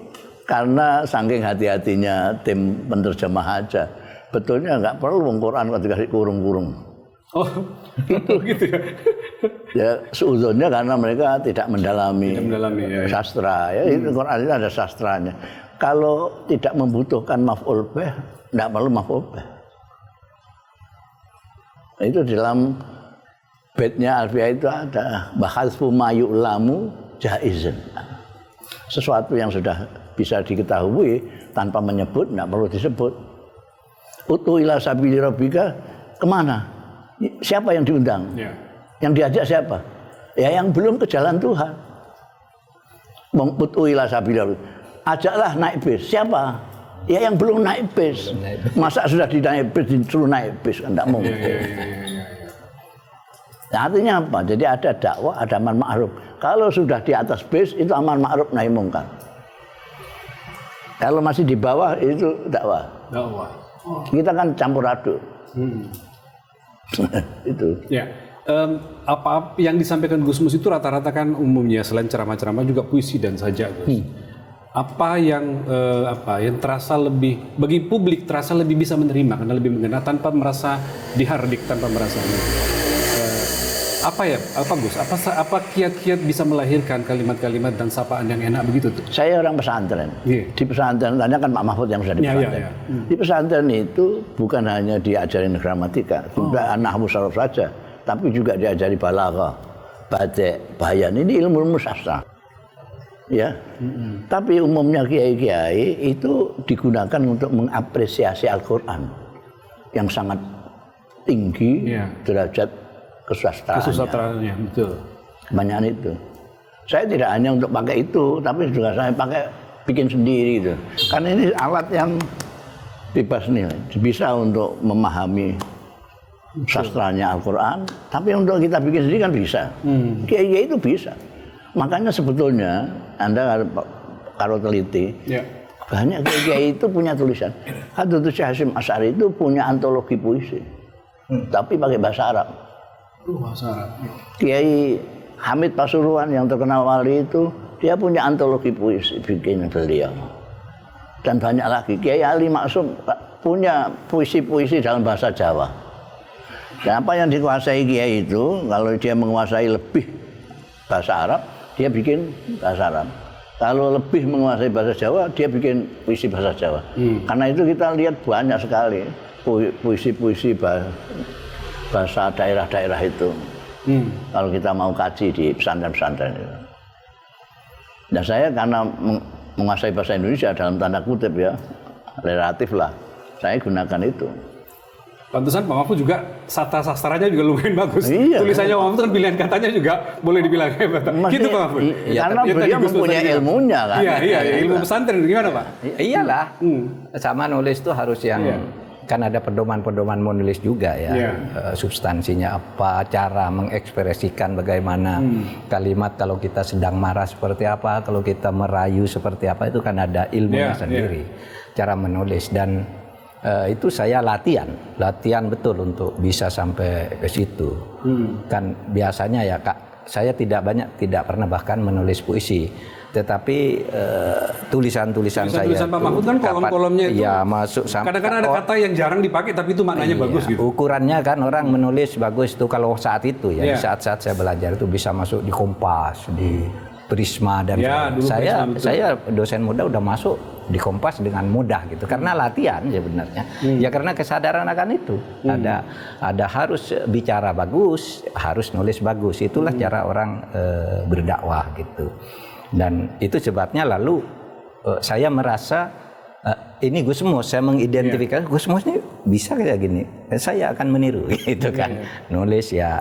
karena saking hati-hatinya tim penerjemah aja. Betulnya enggak perlu Quran kalau dikasih kurung-kurung. Oh, itu gitu ya. Ya seuzonnya karena mereka tidak mendalami sastra ya. Itu Quran itu ada sastranya. Kalau tidak membutuhkan maf'ul bih, enggak perlu maf'ul bih. Itu dalam baitnya Alfiyah itu ada bahasfu ma yu'lamu jaizun. Sesuatu yang sudah bisa diketahui tanpa menyebut, enggak perlu disebut. Utu ila sabili rabbika kemana? Siapa yang diundang? Yang diajak siapa? Ya yang belum ke jalan Tuhan. Utu ila sabili rabbika. Ajaklah naik bis. Siapa? Ya yang belum naik bis. Masa sudah dinaik bis disuruh naik bis? Enggak mungkin. Nah, artinya apa? Jadi ada dakwah, ada amar ma'ruf. Kalau sudah di atas bis itu amar ma'ruf nahi mungkar. Kalau masih di bawah itu dakwah. Kita kan campur aduk. Itu. Ya. Apa yang disampaikan Gus Mus itu rata-rata kan umumnya selain ceramah-ceramah juga puisi dan sajak, Gus. Apa yang terasa lebih bagi publik terasa lebih bisa menerima karena lebih mengena tanpa merasa dihardik, tanpa merasa apa Gus? Apa kiat-kiat bisa melahirkan kalimat-kalimat dan sapaan yang enak begitu tuh? Saya orang pesantren. Di pesantren tanya kan Pak Mahfud yang sudah di pesantren. Di pesantren itu bukan hanya diajarin gramatika, juga nahwu saraf saja, tapi juga diajari balaghah, badi', bayan. Ini ilmu sastra. Ya. Tapi umumnya kiai-kiai itu digunakan untuk mengapresiasi Al-Qur'an yang sangat tinggi derajat kesusastraannya, betul. Banyak itu. Saya tidak hanya untuk pakai itu, tapi juga saya pakai bikin sendiri itu. Karena ini alat yang bebas nilai, bisa untuk memahami sastranya Al-Quran, tapi untuk kita bikin sendiri kan bisa. Kiai itu bisa. Makanya sebetulnya Anda kalau teliti, banyak kiai itu punya tulisan. Hadratus Syekh Hasyim Asy'ari itu punya antologi puisi, tapi pakai bahasa Arab. Kiai Hamid Pasuruan yang terkenal wali itu dia punya antologi puisi bikin beliau. Dan banyak lagi Kiai Ali Maksum punya puisi-puisi dalam bahasa Jawa. Dan apa yang dikuasai kiai itu kalau dia menguasai lebih bahasa Arab dia bikin bahasa Arab. Kalau lebih menguasai bahasa Jawa dia bikin puisi bahasa Jawa. Karena itu kita lihat banyak sekali puisi-puisi bahasa daerah-daerah itu. Kalau kita mau kaji di pesantren-pesantren itu. Dan saya karena menguasai bahasa Indonesia dalam tanda kutip ya, relatif lah, saya gunakan itu. Pantesan Pak Mahfud juga sastranya juga lumayan bagus. Tulisannya Pak Mahfud kan pilihan katanya juga boleh dibilang hebat. Gitu Pak Mahfud. Karena beliau mempunyai ilmunya kan. Iya, ilmu pesantren gimana Pak? Iyalah. Sama nulis itu harus yang kan ada pedoman-pedoman menulis juga ya, substansinya apa, cara mengekspresikan bagaimana kalimat, kalau kita sedang marah seperti apa, kalau kita merayu seperti apa, itu kan ada ilmunya sendiri, cara menulis. Dan itu saya latihan betul untuk bisa sampai ke situ. Kan biasanya ya Kak, saya tidak pernah bahkan menulis puisi. Tetapi tulisan-tulisan saya Pak Mahfud kan kolom-kolomnya itu ya masuk sampai kadang-kadang ada kata yang jarang dipakai tapi itu maknanya bagus gitu. Ukurannya kan orang menulis bagus itu kalau saat itu ya, di saat-saat saya belajar itu bisa masuk di Kompas, di Prisma dan saya dosen muda udah masuk di Kompas dengan mudah gitu karena latihan sebenarnya. Ya karena kesadaran akan itu. Ada harus bicara bagus, harus nulis bagus. Itulah cara orang berdakwah gitu. Dan itu sebabnya lalu saya merasa ini Gusmus, saya mengidentifikasi Gusmus ini bisa kayak gini, saya akan meniru gitu kan. Nulis ya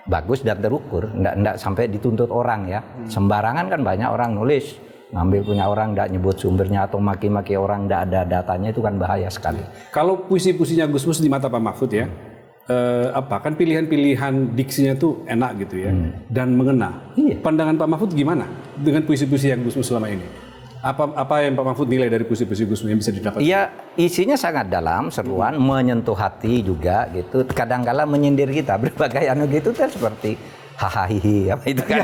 bagus dan terukur, enggak sampai dituntut orang ya. Sembarangan kan banyak orang nulis, ngambil punya orang, enggak nyebut sumbernya atau maki-maki orang, enggak ada datanya, itu kan bahaya sekali. Kalau puisi-puisinya Gusmus di mata Pak Mahfud ya, kan pilihan-pilihan diksinya tuh enak gitu ya, dan mengena. Pandangan Pak Mahfud gimana dengan puisi-puisi yang Gusmus selama ini? Apa yang Pak Mahfud nilai dari puisi-puisi Gusmus yang bisa didapat? Iya, isinya sangat dalam, seruan, menyentuh hati juga gitu. Kadang-kala menyindir kita berbagai gitu kan, seperti hahaha apa itu kan,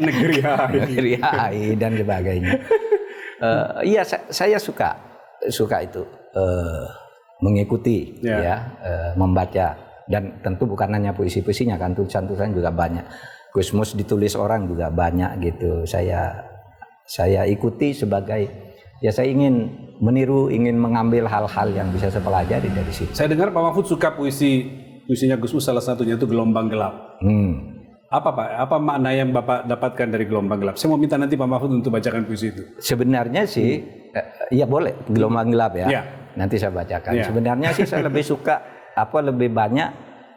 negeri hai dan sebagainya. Iya, saya suka itu mengikuti membaca. Dan tentu bukan hanya puisi-puisinya kan, tulisan-tulisan juga banyak. Gusmus ditulis orang juga banyak gitu. Saya ikuti sebagai saya ingin meniru, ingin mengambil hal-hal yang bisa saya pelajari dari situ. Saya dengar Pak Mahfud suka puisinya Gusmus, salah satunya itu Gelombang Gelap. Apa Pak? Apa makna yang Bapak dapatkan dari Gelombang Gelap? Saya mau minta nanti Pak Mahfud untuk bacakan puisi itu. Sebenarnya sih ya boleh Gelombang Gelap ya. Nanti saya bacakan. Sebenarnya sih saya lebih suka lebih banyak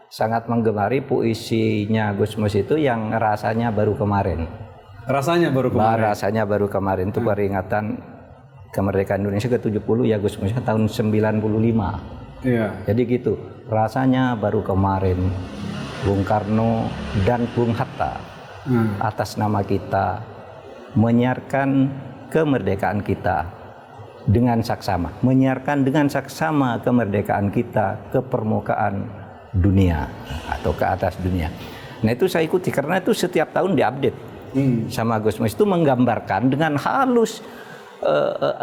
sangat menggemari puisinya Gusmus itu yang rasanya baru kemarin. Rasanya baru kemarin itu peringatan kemerdekaan Indonesia ke-70 ya Gusmus tahun 95. Jadi gitu. Rasanya baru kemarin Bung Karno dan Bung Hatta atas nama kita menyiarkan kemerdekaan kita dengan saksama, menyiarkan dengan saksama kemerdekaan kita ke permukaan dunia atau ke atas dunia. Nah itu saya ikuti karena itu setiap tahun diupdate sama Gusmus, itu menggambarkan dengan halus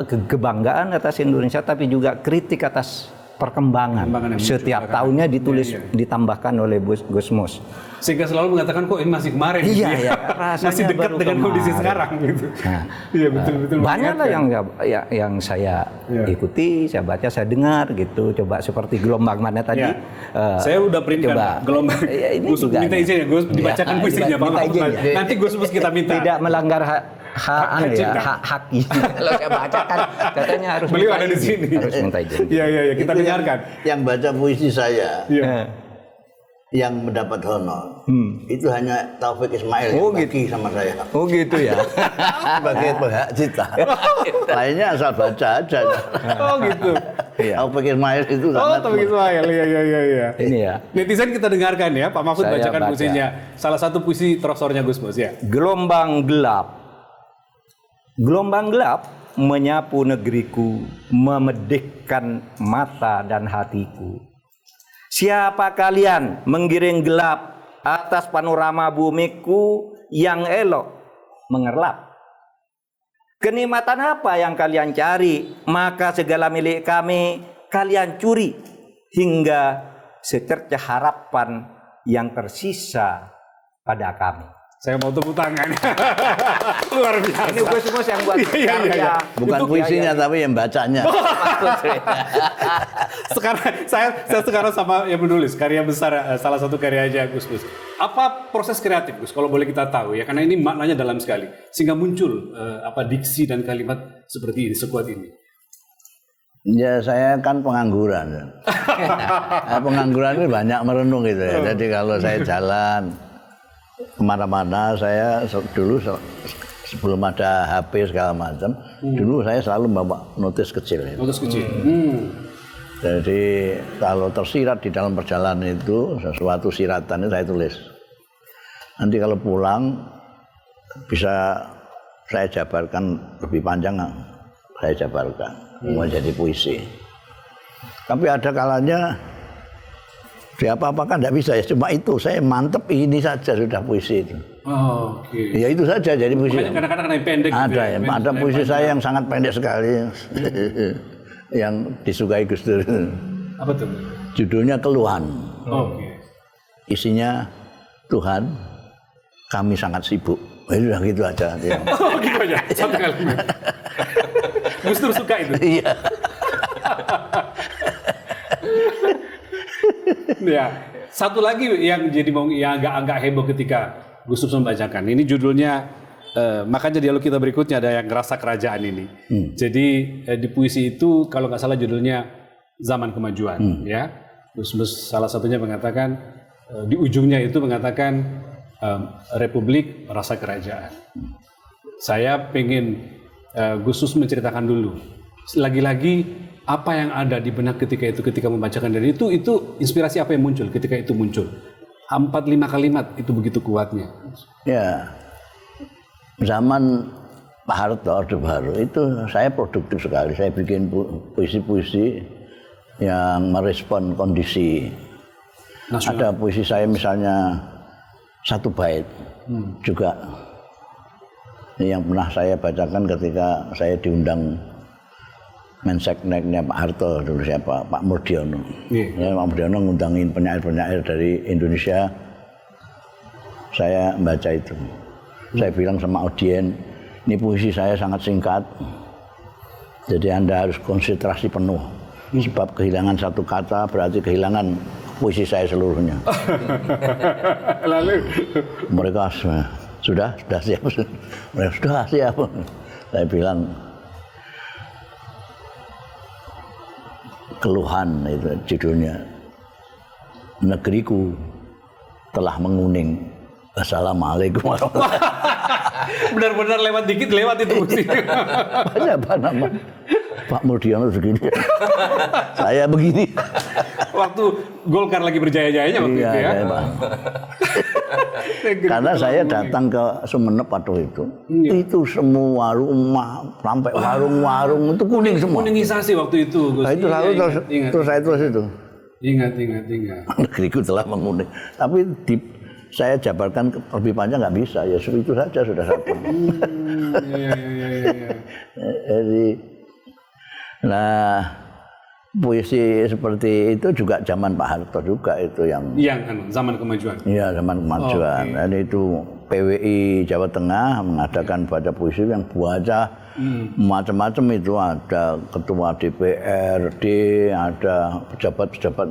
kebanggaan atas Indonesia tapi juga kritik atas perkembangan setiap tahunnya ditulis ditambahkan oleh Gusmus. Sehingga selalu mengatakan kok ini masih kemarin, masih dekat dengan kondisi sekarang gitu. Betul. Banyak lah yang saya ikuti, saya baca, saya dengar gitu. Coba seperti Gelombang mana tadi? Saya udah print Gelombang. Gus minta izin ya Gus dibacakan puisinya Pak Mahfud. Nanti Gus kita minta. Tidak melanggar hak kalau saya baca kan katanya harus beliau ada di sini, harus minta izin. Iya kita dengarkan. Yang baca puisi saya yang mendapat honor itu hanya Taufik Ismail yang bagi sama saya. Oh gitu ya. Sebagai penghak cipta. Lainnya asal baca aja. Oh gitu. Taufik Ismail itu sangat. Taufik Ismail. Iya. Ini ya. Netizen kita dengarkan ya, Pak Mahfud bacakan puisinya. Salah satu puisi tersornya Gusmus ya. Gelombang gelap. Gelombang gelap menyapu negeriku, memedihkan mata dan hatiku. Siapa kalian menggiring gelap atas panorama bumiku yang elok mengerlap? Kenikmatan apa yang kalian cari? Maka segala milik kami kalian curi hingga secercah harapan yang tersisa pada kami. Saya mau tepuk tangan. Luar biasa. Ini Gusmus yang buat karya. Bukan puisinya tapi yang bacanya. Saya sekarang sama yang menulis karya besar, salah satu karya aja Gusmus. Apa proses kreatif Gus? Kalau boleh kita tahu ya, karena ini maknanya dalam sekali, sehingga muncul diksi dan kalimat seperti ini, sekuat ini. Ya saya kan pengangguran. Pengangguran itu banyak merenung gitu ya. Jadi kalau saya jalan kemana-mana, saya dulu sebelum ada HP segala macam, dulu saya selalu bawa notis kecil. Notis kecil. Jadi kalau tersirat di dalam perjalanan itu sesuatu siratan itu saya tulis. Nanti kalau pulang bisa saya jabarkan lebih panjang, saya jabarkan menjadi puisi. Tapi ada kalanya diapa-apakan tidak bisa ya, cuma itu saya mantep ini saja sudah puisi itu. Oh, oke. Ya itu saja jadi puisi. Kadang-kadang yang pendek. Ada ya, ada puisi saya yang sangat pendek sekali. Yang disukai Gus Dur. Apa tuh? Judulnya Keluhan. Oke. Isinya Tuhan, kami sangat sibuk. Udah gitu aja. Oh gitu aja, satu kalimat. Gus Dur suka itu? Iya. Ya, satu lagi yang jadi yang agak heboh ketika Gus Dur membacakan. Ini judulnya makanya dialog kita berikutnya ada yang ngerasa kerajaan ini. Jadi di puisi itu kalau nggak salah judulnya Zaman Kemajuan, ya. Gus Dur salah satunya mengatakan di ujungnya itu mengatakan Republik Rasa Kerajaan. Saya pengen Gus Dur menceritakan dulu. Lagi-lagi apa yang ada di benak ketika membacakan, dan itu inspirasi apa yang muncul ketika itu muncul? 4-5 kalimat itu begitu kuatnya. Ya, zaman Pak Harto Orde Baru itu saya produktif sekali. Saya bikin puisi-puisi yang merespon kondisi. Ada puisi saya misalnya satu bait juga yang pernah saya bacakan ketika saya diundang Mensekneknya Pak Harto dulu siapa? Pak Murdiono. Ya, Pak Murdiono ngundangin penyair-penyair dari Indonesia. Saya membaca itu. Saya bilang sama audien, ini puisi saya sangat singkat. Jadi Anda harus konsentrasi penuh. Sebab kehilangan satu kata berarti kehilangan puisi saya seluruhnya. Lalu mereka sudah siap. Mereka sudah siap. Saya bilang Keluhan itu judulnya. Negeriku telah menguning. Assalamualaikum warahmatullahi wabarakatuh. Benar-benar lewat dikit lewat itu musinya. Apa nama Pak Murdiono begini. Saya begini. Waktu Golkar lagi berjaya-jayanya waktu itu ya. Karena saya datang ke Sumeneb waktu itu. Itu semua rumah sampai warung-warung itu kuning semua. Kuningisasi waktu itu, Gus. Nah, itu lalu terus saya tulis itu. Ingat. Negeriku telah menguning. Tapi saya jabarkan lebih panjang nggak bisa. Ya itu saja sudah satu. Jadi, nah puisi seperti itu juga zaman Pak Harto juga itu yang Zaman Kemajuan. Iya, Zaman Kemajuan. Dan itu PWI Jawa Tengah mengadakan baca puisi yang baca macam-macam itu, ada ketua DPRD, ada pejabat-pejabat.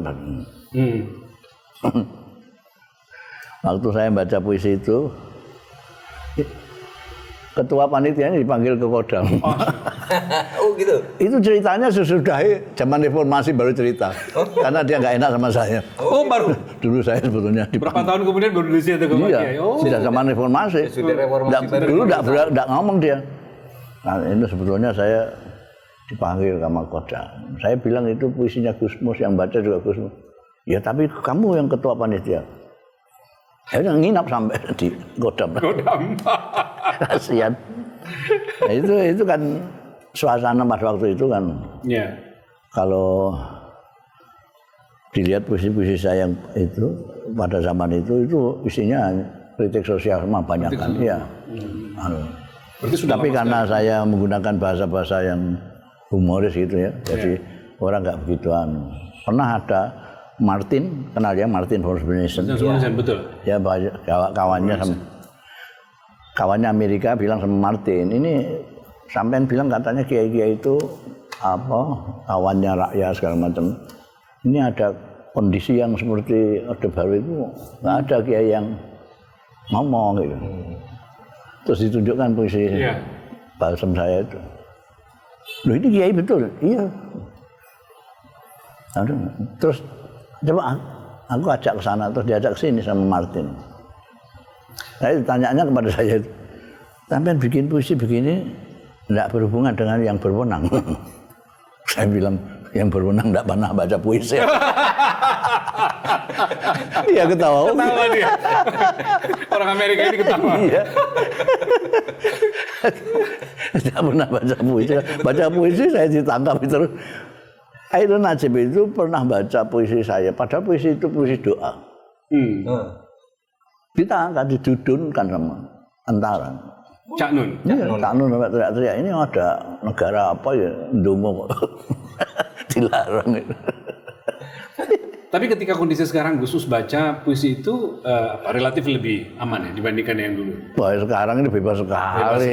Waktu saya baca puisi itu, ketua panitia ini dipanggil ke Kodam. Oh gitu. Itu ceritanya sesudah zaman reformasi baru cerita. Karena dia nggak enak sama saya. Oh baru. Dulu saya sebetulnya berapa tahun kemudian baru disitu ke Iya. Tidak zaman reformasi. Dulu nggak ngomong dia. Nah ini sebetulnya saya dipanggil sama Kodam. Saya bilang itu puisinya Gusmus, yang baca juga Gusmus. Ya tapi kamu yang ketua panitia. Saya nginap sampai di Kodam. Kasihan. Nah, itu kan suasana pada waktu itu kan. Yeah. Kalau dilihat puisi-puisi saya yang itu pada zaman itu isinya kritik sosial semua banyak kan. Iya. Tapi karena saya menggunakan bahasa-bahasa yang humoris gitu ya. Jadi orang nggak begitu Pernah ada Martin, kenal ya Martin Forsbenisen. Betul. Ya kawannya Amerika bilang sama Martin, ini sampean bilang katanya kiai-kiai itu apa kawannya rakyat segala macam. Ini ada kondisi yang seperti Orde Baru itu nggak ada kiai yang ngomong gitu. Terus ditunjukkan puisi balsam saya itu. Loh ini kiai betul, iya. Terus coba aku ajak ke sana, terus diajak ke sini sama Martin. Saya tanyanya kepada saya, sampean bikin puisi begini tidak berhubungan dengan yang berwenang. Saya bilang, yang berwenang tidak pernah baca puisi. Iya ketawa. Ketawa dia. Orang Amerika ini ketawa. Iya. Tidak pernah baca puisi. Baca puisi saya ditangkap terus. Khairul Najib itu pernah baca puisi saya. Padahal puisi itu puisi doa. Ditangkap, didudunkan sama tentara. Cak Nun. Iya, Cak Nun teriak-teriak. Ini ada negara apa ya? Ndomo dilarang itu. Tapi ketika kondisi sekarang Gus baca puisi itu relatif lebih aman ya dibandingkan yang dulu. Wah sekarang ini bebas sekali.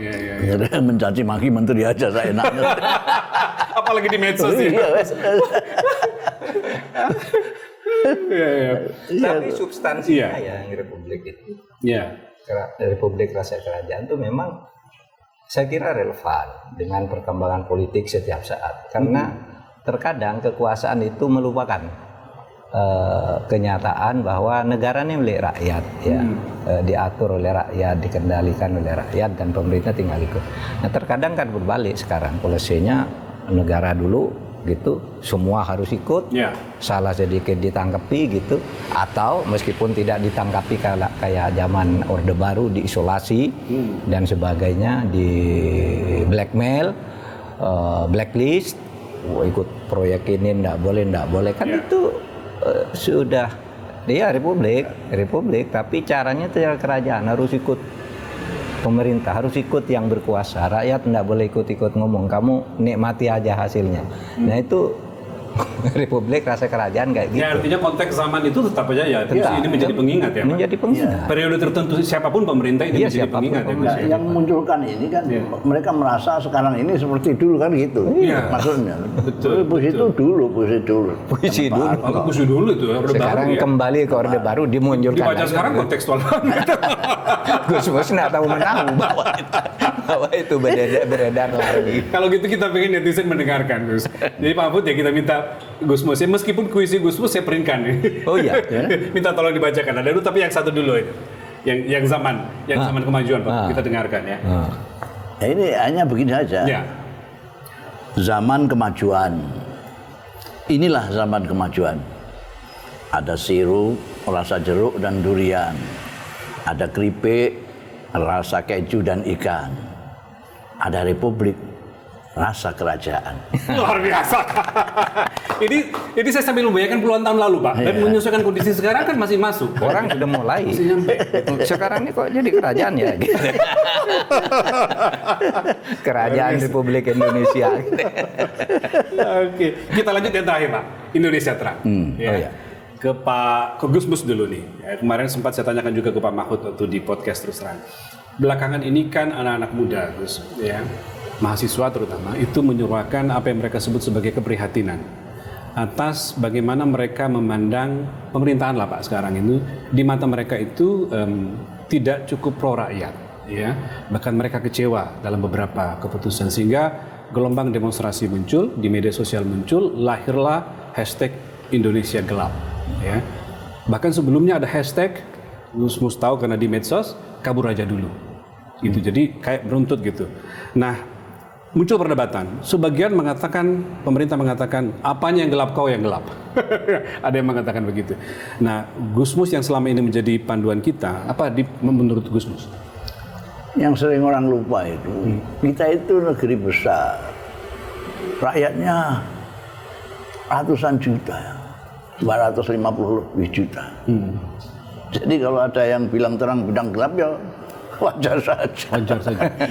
Ya. Mencaci maki menteri aja saya enaknya. Apalagi di medsos ya. Tapi substansinya yang Republik itu. Republik Rasa Kerajaan itu memang saya kira relevan dengan perkembangan politik setiap saat. Karena terkadang kekuasaan itu melupakan kenyataan bahwa negara ini milik rakyat, ya, diatur oleh rakyat, dikendalikan oleh rakyat, dan pemerintah tinggal ikut. Nah terkadang kan berbalik sekarang, polisinya negara dulu gitu, semua harus ikut, salah sedikit ditangkapi gitu, atau meskipun tidak ditangkapi kayak zaman Orde Baru diisolasi dan sebagainya, di blackmail, blacklist, ikut proyek ini ndak boleh kan itu sudah dia republik, tapi caranya tidak kerajaan, harus ikut pemerintah, harus ikut yang berkuasa. Rakyat tidak boleh ikut-ikut ngomong, kamu nikmati aja hasilnya. Nah itu Republik Rasa Kerajaan kayak gitu. Ya artinya konteks zaman itu tetap aja ya, ini menjadi pengingat ya. Menjadi pengingat. Periode tertentu siapapun pemerintah ini menjadi pengingat ya. Yang memunculkan ini kan mereka merasa sekarang ini seperti dulu kan gitu. Maksudnya. Betul. Puisi itu dulu. Puisi dulu. Puisi dulu itu. Sekarang kembali ke Orde Baru dimunculkan. Dibaca sekarang kontekstual banget. Gus nggak tahu menang bahwa itu beredar lagi. Kalau gitu kita pengen netizen mendengarkan Gus. Jadi Pak Mahfud ya kita minta Gus Mus ya, meskipun puisi Gus Mus saya printkan nih. Oh iya. Minta tolong dibacakan. Ada dulu tapi yang satu dulu itu. Yang zaman kemajuan Pak, kita dengarkan ya. Ya ini hanya begini saja. Ya. Zaman kemajuan. Inilah zaman kemajuan. Ada sirup, rasa jeruk dan durian. Ada keripik, rasa keju dan ikan. Ada republik, rasa kerajaan. Luar biasa. ini saya sambil membayangkan puluhan tahun lalu Pak, dan menyesuaikan kondisi sekarang kan masih masuk. Orang sudah mulai. Sekarang ini kok jadi kerajaan ya? Gitu. Kerajaan Republik Indonesia. Oke, kita lanjut yang terakhir Pak, Indonesia Terang. Ke Gus Mus dulu nih. Ya, kemarin sempat saya tanyakan juga ke Pak Mahfud waktu di podcast Terus Terang. Belakangan ini kan anak-anak muda Gus, ya. Mahasiswa terutama itu menyuarakan apa yang mereka sebut sebagai keprihatinan atas bagaimana mereka memandang pemerintahan lah Pak sekarang itu, di mata mereka itu tidak cukup pro rakyat, ya, bahkan mereka kecewa dalam beberapa keputusan, sehingga gelombang demonstrasi muncul, di media sosial muncul, lahirlah hashtag Indonesia Gelap, ya. Bahkan sebelumnya ada hashtag, Gus Mus tahu karena di medsos, kabur aja dulu, gitu. Jadi kayak beruntut gitu. Nah, muncul perdebatan. Sebagian mengatakan, pemerintah mengatakan, apanya yang gelap, kau yang gelap. Ada yang mengatakan begitu. Nah, Gus Mus yang selama ini menjadi panduan kita, apa menurut Gus Mus? Yang sering orang lupa itu, kita itu negeri besar. Rakyatnya ratusan juta, 250 lebih juta. Jadi kalau ada yang bilang terang bidang gelap ya wajar saja.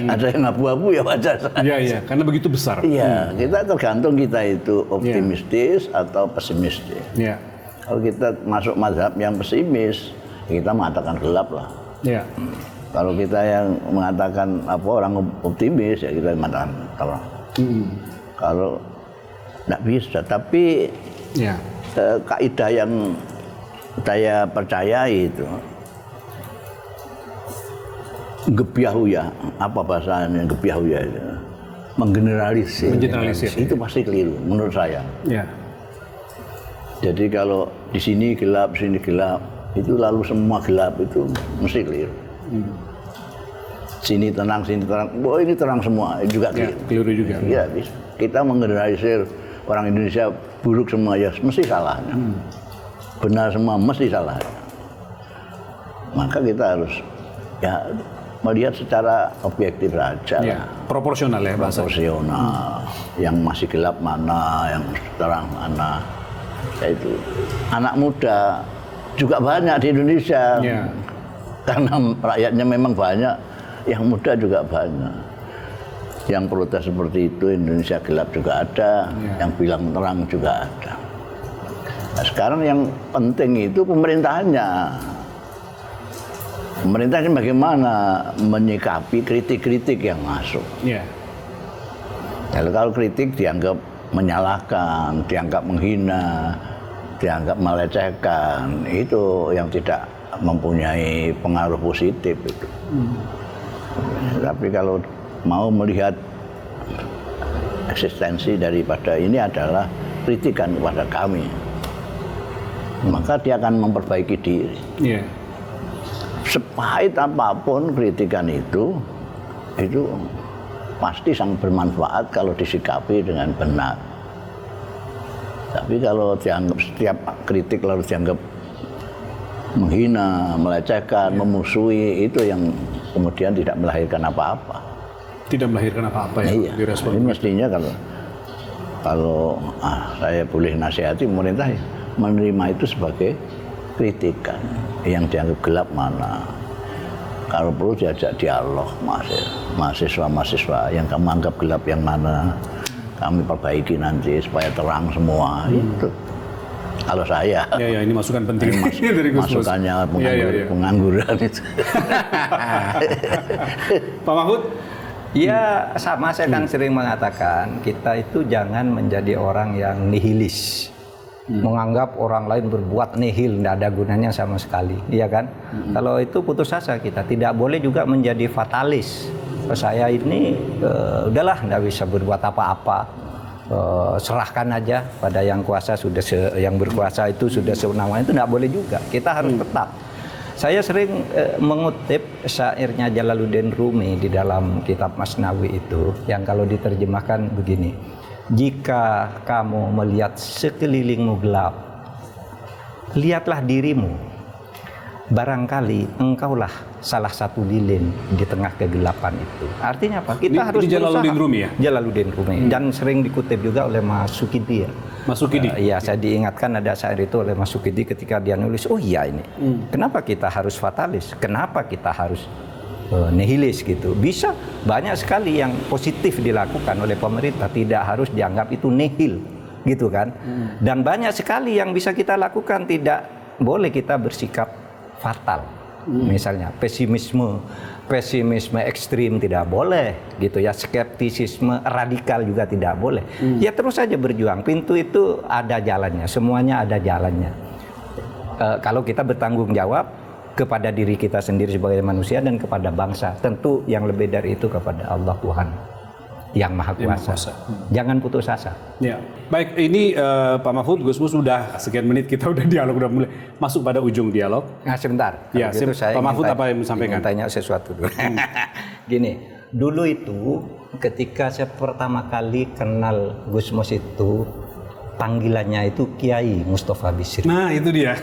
Ada yang abu-abu ya wajar saja. Iya, karena begitu besar. Iya, kita tergantung kita itu optimistis atau pesimistis. Iya. Kalau kita masuk mazhab yang pesimis, kita mengatakan gelap lah. Iya. Kalau kita yang mengatakan orang optimis, ya kita mengatakan terang. Kalau tidak bisa, tapi kaidah yang saya percayai itu gebiahuya, apa bahasanya gebiahuya itu? Menggeneralisir. Itu pasti keliru menurut saya. Ya. Jadi kalau di sini gelap, sini gelap, itu lalu semua gelap itu mesti keliru. Sini tenang, oh ini terang semua, juga keliru. Keliru juga. Ya, kita menggeneralisir orang Indonesia buruk semua, ya mesti salahnya. Benar semua mesti salahnya. Maka kita harus ya melihat secara objektif saja. Ya, proporsional ya bahasa. Proporsional. Yang masih gelap mana, yang terang mana. Yaitu anak muda juga banyak di Indonesia. Ya. Karena rakyatnya memang banyak, yang muda juga banyak. Yang protes seperti itu Indonesia gelap juga ada, yang bilang terang juga ada. Nah, sekarang yang penting itu pemerintahnya. Pemerintahnya bagaimana menyikapi kritik-kritik yang masuk. Yeah. Kalau kritik dianggap menyalahkan, dianggap menghina, dianggap melecehkan, itu yang tidak mempunyai pengaruh positif itu. Tapi kalau mau melihat eksistensi daripada ini adalah kritikan kepada kami, maka dia akan memperbaiki diri. Yeah. Sepahit apapun kritikan itu pasti sangat bermanfaat kalau disikapi dengan benar. Tapi kalau dianggap setiap kritik lalu dianggap menghina, melecehkan, memusuhi, itu yang kemudian tidak melahirkan apa-apa. Tidak melahirkan apa-apa ya? Iya. Direspon. Ini mestinya kalau saya boleh nasihati pemerintah ya, menerima itu sebagai kritikan yang dianggap gelap mana. Kalau perlu diajak dialog mahasiswa-mahasiswa yang kamu anggap gelap yang mana, kami perbaiki nanti supaya terang semua. Itu kalau saya. Ya, ini masukan penting dari Gus Mus. Masukannya pengangguran itu. Pak Mahfud? Ya sama, saya kan sering mengatakan kita itu jangan menjadi orang yang nihilis. Menganggap orang lain berbuat nihil, tidak ada gunanya sama sekali, iya kan? Kalau itu putus asa kita, tidak boleh juga menjadi fatalis. Saya ini udahlah, tidak bisa berbuat apa-apa, serahkan aja pada yang kuasa, yang berkuasa itu sudah sewenang-wenang, itu tidak boleh juga. Kita harus tetap. Saya sering mengutip syairnya Jalaluddin Rumi di dalam kitab Masnawi itu, yang kalau diterjemahkan begini. Jika kamu melihat sekelilingmu gelap, lihatlah dirimu. Barangkali engkaulah salah satu lilin di tengah kegelapan itu. Artinya apa? Kita harus berusaha. Jalaluddin Rumi ya? Jalaluddin Rumi. Dan sering dikutip juga oleh Mas Sukidi ya. Mas Sukidi? Iya, saya diingatkan ada syair itu oleh Mas Sukidi ketika dia nulis, oh iya ini. Kenapa kita harus fatalis? Kenapa kita harus nihilis gitu? Bisa banyak sekali yang positif dilakukan oleh pemerintah, tidak harus dianggap itu nihil gitu kan. Dan banyak sekali yang bisa kita lakukan, tidak boleh kita bersikap fatal. Misalnya pesimisme ekstrim tidak boleh gitu ya, skeptisisme radikal juga tidak boleh. Ya terus saja berjuang, pintu itu ada jalannya, semuanya ada jalannya. Kalau kita bertanggung jawab kepada diri kita sendiri sebagai manusia dan kepada bangsa, tentu yang lebih dari itu kepada Allah Tuhan yang Maha Kuasa. Jangan putus asa. Ya, baik, ini Pak Mahfud, Gus Mus, sudah sekian menit kita udah dialog, udah mulai masuk pada ujung dialog. Nah sebentar, ya, gitu saya Pak Mahfud apa yang menyampaikan? Tanya sesuatu dulu. Gini, dulu itu ketika saya pertama kali kenal Gus Mus itu, panggilannya itu Kiai Mustafa Bisri. Nah itu dia.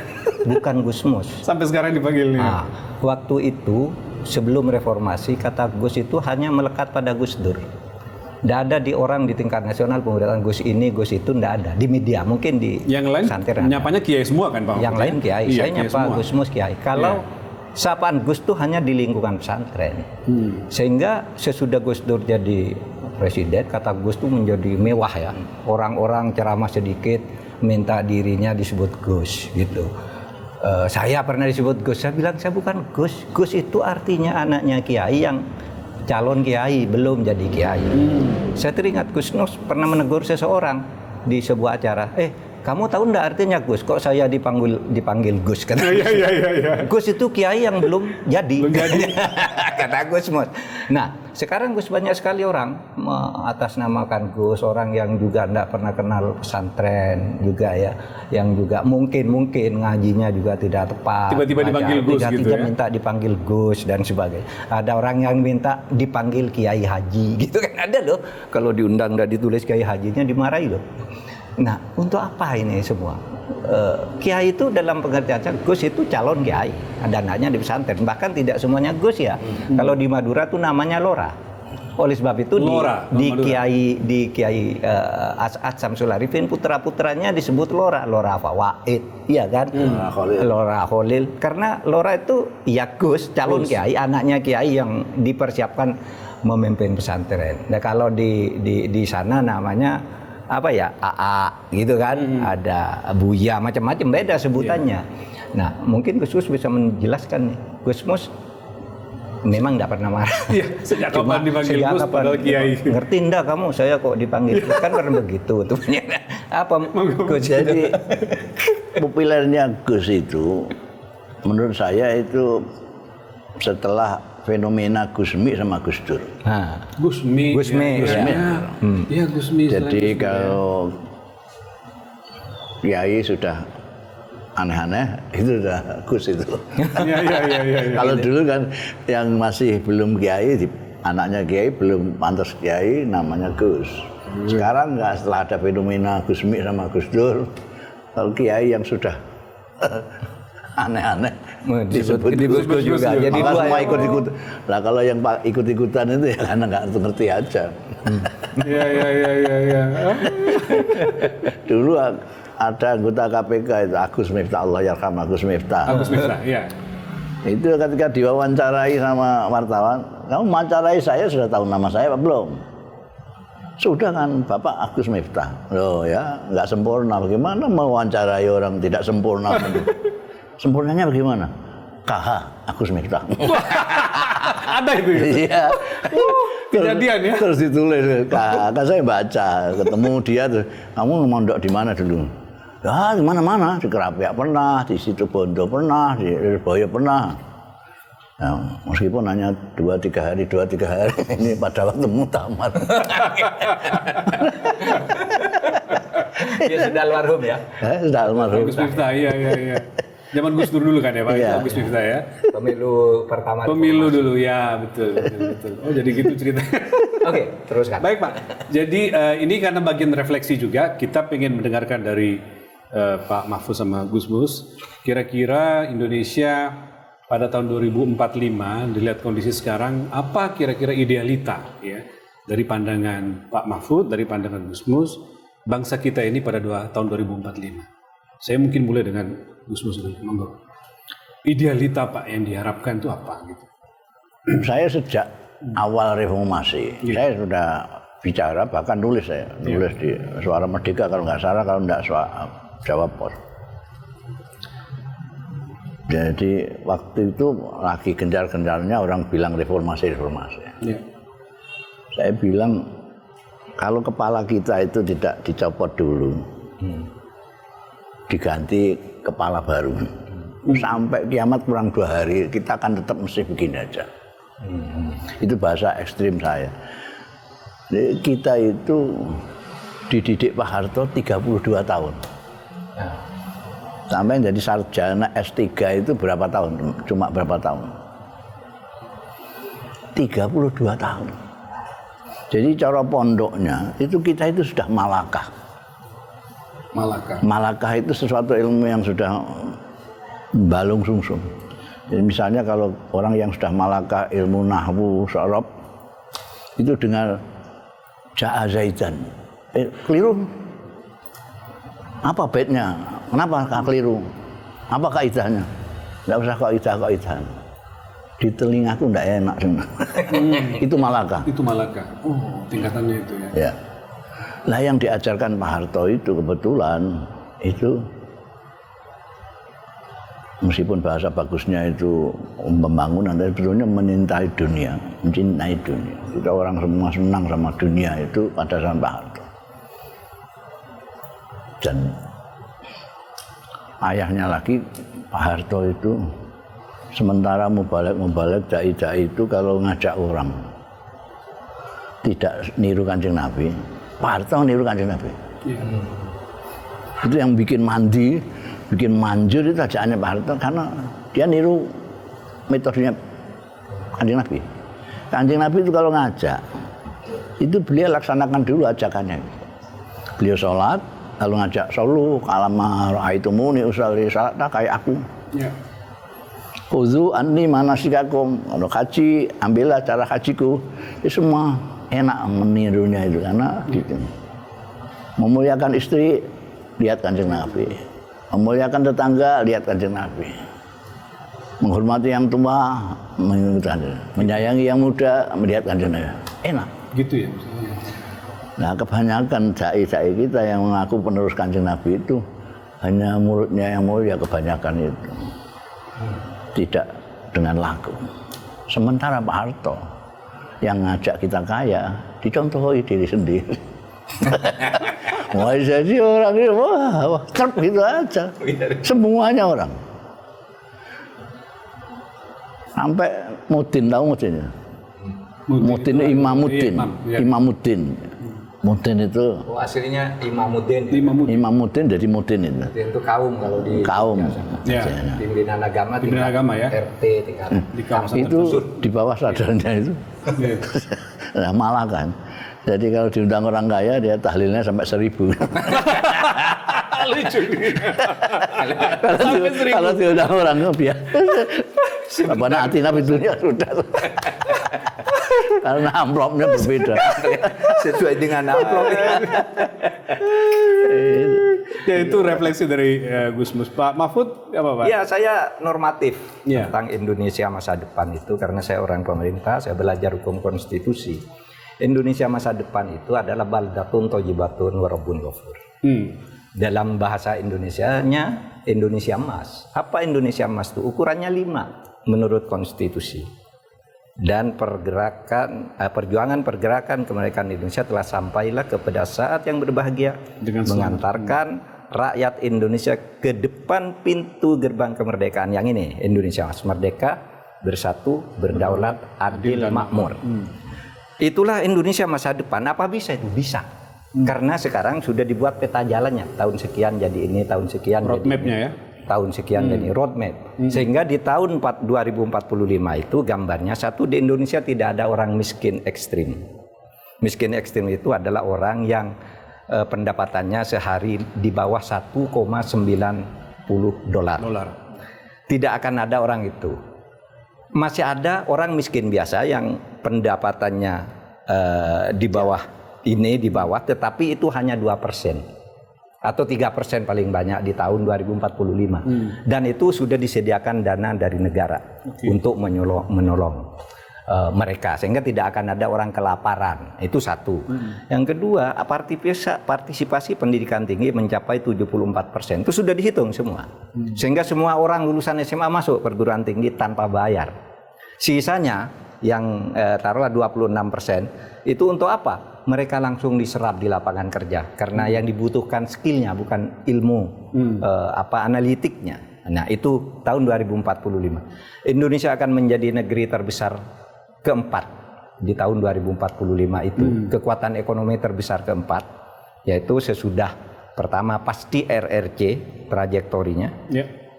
Bukan Gus Mus. Sampai sekarang dipanggilnya. Nah, waktu itu sebelum reformasi kata Gus itu hanya melekat pada Gus Dur. Tidak ada di orang di tingkat nasional pemberantasan Gus ini, Gus itu tidak ada. Di media mungkin di yang lain santer nyapanya Kiai semua kan Pak? Yang lain Kiai. Iya, saya nyapa Gus Mus Kiai. Kalau sapaan Gus itu hanya di lingkungan pesantren. Sehingga sesudah Gus Dur jadi presiden, kata Gus itu menjadi mewah ya. Orang-orang ceramah sedikit minta dirinya disebut Gus gitu. Saya pernah disebut Gus, saya bilang saya bukan Gus. Gus itu artinya anaknya Kiai yang calon Kiai, belum jadi Kiai. Saya teringat Gus Nus pernah menegur seseorang di sebuah acara. Kamu tahu enggak artinya Gus? Kok saya dipanggil Gus? Kata Gus. Ya. Gus itu Kiai yang belum jadi. Kata Gus Mus. Nah, sekarang Gus banyak sekali orang mengatasnamakan Gus, orang yang juga enggak pernah kenal pesantren juga ya, yang juga mungkin ngajinya juga tidak tepat. Tiba-tiba dipanggil Gus gitu ya. Minta dipanggil Gus dan sebagainya. Ada orang yang minta dipanggil Kiai Haji gitu kan, ada loh. Kalau diundang dan ditulis Kiai Hajinya dimarahi loh. Nah, untuk apa ini semua? Kiai itu dalam pengertian Gus itu calon kiai, ada anaknya di pesantren, bahkan tidak semuanya Gus ya. Kalau di Madura tuh namanya Lora. Oleh sebab itu di Kiai As'ad Syamsul Arifin putra-putranya disebut Lora Fawaid, iya kan? Lora Khalil. Karena Lora itu ya Gus, calon kiai, anaknya kiai yang dipersiapkan memimpin pesantren. Nah, kalau di sana namanya apa ya, AA gitu kan, ada Buya, macam-macam, beda sebutannya. Nah, mungkin Gus Mus bisa menjelaskan nih. Gus Mus memang tidak pernah marah. Sejak kapan dipanggil Gus padahal kiai? Ngerti ndak kamu, saya kok dipanggil Gus, kan pernah begitu tuh. Apa Gus? Jadi populernya Gus itu menurut saya itu setelah fenomena Gusmi sama Gus Dur. Gusmi. Iya, Gusmi. Jadi kalau kiai sudah aneh-aneh, itu udah Gus itu. Iya. Kalau dulu kan yang masih belum kiai, anaknya kiai belum pantas kiai, namanya Gus. Sekarang enggak, setelah ada fenomena Gusmi sama Gus Dur, kalau kiai yang sudah aneh-aneh disebut Gus juga. Jadi semua ikut-ikut. Nah, kalau yang ikut-ikutan itu ya karena nggak ngerti aja. Iya. Dulu ada anggota KPK itu Agus Miftah, Allah yarham Agus Miftah. Iya. Itu ketika diwawancarai sama wartawan, kamu wawancarai saya sudah tahu nama saya apa belum? Sudah kan, Bapak Agus Miftah. Loh ya, nggak sempurna. Bagaimana mewawancarai orang tidak sempurna? Sempurnanya bagaimana? KH Agus Miftah. Ada itu ya? Iya. Kejadian ya? Terus ditulis, kan saya baca, ketemu dia terus, kamu mondok di mana dulu? Ya di mana-mana, di Kerapiak pernah, di Situbondo pernah, di Lirboyo pernah. Nah, meskipun hanya 2-3 hari, ini pada waktu muktamar. Dia sudah almarhum ya? Sudah almarhum. Agus Miftah, iya. Zaman Gus Dur dulu kan ya Pak, iya. Agus Miftah ya. Pemilu pertama. Pemilu dulu ya, betul. Oh jadi gitu ceritanya. Oke, teruskan. Baik Pak. Jadi ini karena bagian refleksi juga, kita pengen mendengarkan dari Pak Mahfuz sama Gus Mus. Kira-kira Indonesia pada tahun 2045, dilihat kondisi sekarang, apa kira-kira idealita ya dari pandangan Pak Mahfuz, dari pandangan Gus Mus, bangsa kita ini pada tahun 2045. Saya mungkin mulai dengan Gus Mus dulu, monggo. Idealita Pak yang diharapkan itu apa gitu? Saya sejak awal reformasi, saya sudah bicara, bahkan nulis di Suara Merdeka kalau nggak salah, kalau nggak Jawa Pos. Jadi waktu itu lagi gencar-gencarnya orang bilang reformasi. Ya. Saya bilang kalau kepala kita itu tidak dicopot dulu, diganti kepala baru. Sampai kiamat kurang 2 hari, kita akan tetap mesti begini aja. Itu bahasa ekstrim saya. Jadi kita itu dididik Pak Harto 32 tahun. Sampai jadi sarjana S3 itu berapa tahun? Cuma berapa tahun? 32 tahun. Jadi cara pondoknya itu kita itu sudah malakah. Malakah itu sesuatu ilmu yang sudah balung sungsung. Jadi misalnya kalau orang yang sudah malakah ilmu nahwu, sorob, itu dengar ja'a Zaidan, keliru. Apa baitnya? Kenapa keliru? Apa kaidahnya? Enggak usah kaidah. Di telingaku enggak enak. Itu malakah. Oh, tingkatannya itu ya. Ya. Lah yang diajarkan Pak Harto itu kebetulan itu meskipun bahasa bagusnya itu pembangunan, tapi sebetulnya mencintai dunia. Kita orang semua senang sama dunia itu pada zaman Pak Harto. Dan ayahnya lagi Pak Harto itu sementara mubalek dai-dai itu kalau ngajak orang tidak niru Kanjeng Nabi, Pak Harto niru Kanjeng Nabi. Itu yang bikin manjur itu ajaannya Pak Harto, karena dia niru metodenya Kanjeng Nabi. Kanjeng Nabi itu kalau ngajak, itu beliau laksanakan dulu ajakannya. Beliau sholat, lalu ngajak solu kalama ra'aitumuni usolli salata kayak aku. Ya. Khuzu anni manasikakum. Kalau haji, ambillah cara hajiku. Itu semua enak menirunya itu karena gitu. Memuliakan istri, lihat Kanjeng Nabi. Memuliakan tetangga, lihat Kanjeng Nabi. Menghormati yang tua, menyayangi yang muda, melihat Kanjeng Nabi. Enak. Gitu ya. Nah, kebanyakan dai-dai kita yang mengaku penerus Kanjeng Nabi itu hanya mulutnya yang mulia, kebanyakan itu. Tidak dengan laku. Sementara Pak Harto yang ngajak kita kaya, dicontohi diri sendiri. Wah, jadi orang ini wah truk gitu aja. Semuanya orang. Sampai Mudin, tahu Mudin? Mudin itu Imamuddin. Imamuddin. Mudin itu aslinya Imamuddin. Imamuddin dari Mudin itu. Itu kaum kalau di kaum. Ya. Pimpinan agama ya. RT tingkat. Itu di bawah sadarnya itu. Nah, malah kan. Jadi kalau diundang orang kaya dia tahlilnya sampai 1000. Lucu. Kalau diundang orang biasa. Apa nanti nabi dunia sudah. Karena amplopnya berbeda. Sesuai dengan amplop. Ya itu refleksi dari Gus Mus. Pak Mahfud apa Pak? Ya saya normatif tentang Indonesia masa depan itu karena saya orang pemerintah, saya belajar hukum konstitusi. Indonesia masa depan itu adalah baldatun thayyibatun wa rabbun ghafur. Dalam bahasa Indonesianya Indonesia emas. Apa Indonesia emas itu? Ukurannya 5 menurut konstitusi. Dan perjuangan pergerakan kemerdekaan Indonesia telah sampailah kepada saat yang berbahagia dengan mengantarkan rakyat Indonesia ke depan pintu gerbang kemerdekaan yang ini. Indonesia emas, merdeka, bersatu, berdaulat, adil, makmur. Itulah Indonesia masa depan. Apa bisa itu? Bisa. Karena sekarang sudah dibuat peta jalannya. Tahun sekian jadi ini, tahun sekian roadmap-nya ya. Tahun sekian jadi roadmap. Sehingga di tahun 2045 itu gambarnya satu, di Indonesia tidak ada orang miskin ekstrim. Miskin ekstrim itu adalah orang yang pendapatannya sehari di bawah 1,90 dolar. Tidak akan ada orang itu. Masih ada orang miskin biasa yang pendapatannya di bawah ini, di bawah, tetapi itu hanya 2%. Atau 3% paling banyak di tahun 2045. Dan itu sudah disediakan dana dari negara untuk menolong mereka. Sehingga tidak akan ada orang kelaparan. Itu satu. Yang kedua, partisipasi pendidikan tinggi mencapai 74%. Itu sudah dihitung semua. Sehingga semua orang lulusan SMA masuk perguruan tinggi tanpa bayar. Sisanya yang taruhlah 26%, itu untuk apa? Mereka langsung diserap di lapangan kerja karena yang dibutuhkan skillnya bukan ilmu analitiknya. Nah itu tahun 2045 Indonesia akan menjadi negeri terbesar keempat di tahun 2045 itu. Kekuatan ekonomi terbesar keempat yaitu sesudah pertama pasti RRC trajektorinya,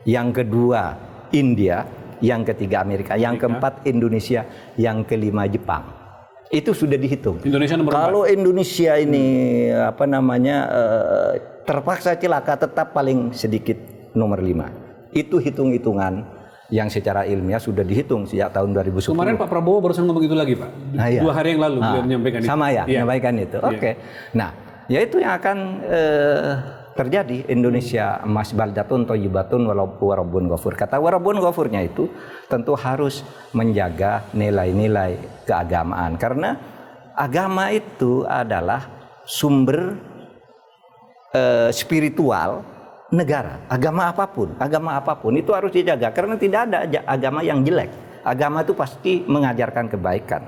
yang kedua India, yang ketiga Amerika, yang keempat Indonesia, yang kelima Jepang. Itu sudah dihitung. Indonesia nomor 4. Kalau Indonesia ini terpaksa celaka, tetap paling sedikit nomor 5. Itu hitung-hitungan yang secara ilmiah sudah dihitung sejak tahun 2010. Kemarin Pak Prabowo barusan ngomong itu lagi Pak. 2 hari yang lalu beliau menyampaikan itu. Sama ya, menyampaikan itu. Oke. Nah, ya itu yang akan terjadi. Indonesia emas baldatun thayyibatun wa rabbun ghafur. Kata wa rabbun ghafurnya itu tentu harus menjaga nilai-nilai keagamaan, karena agama itu adalah sumber spiritual negara. Agama apapun itu harus dijaga karena tidak ada agama yang jelek. Agama itu pasti mengajarkan kebaikan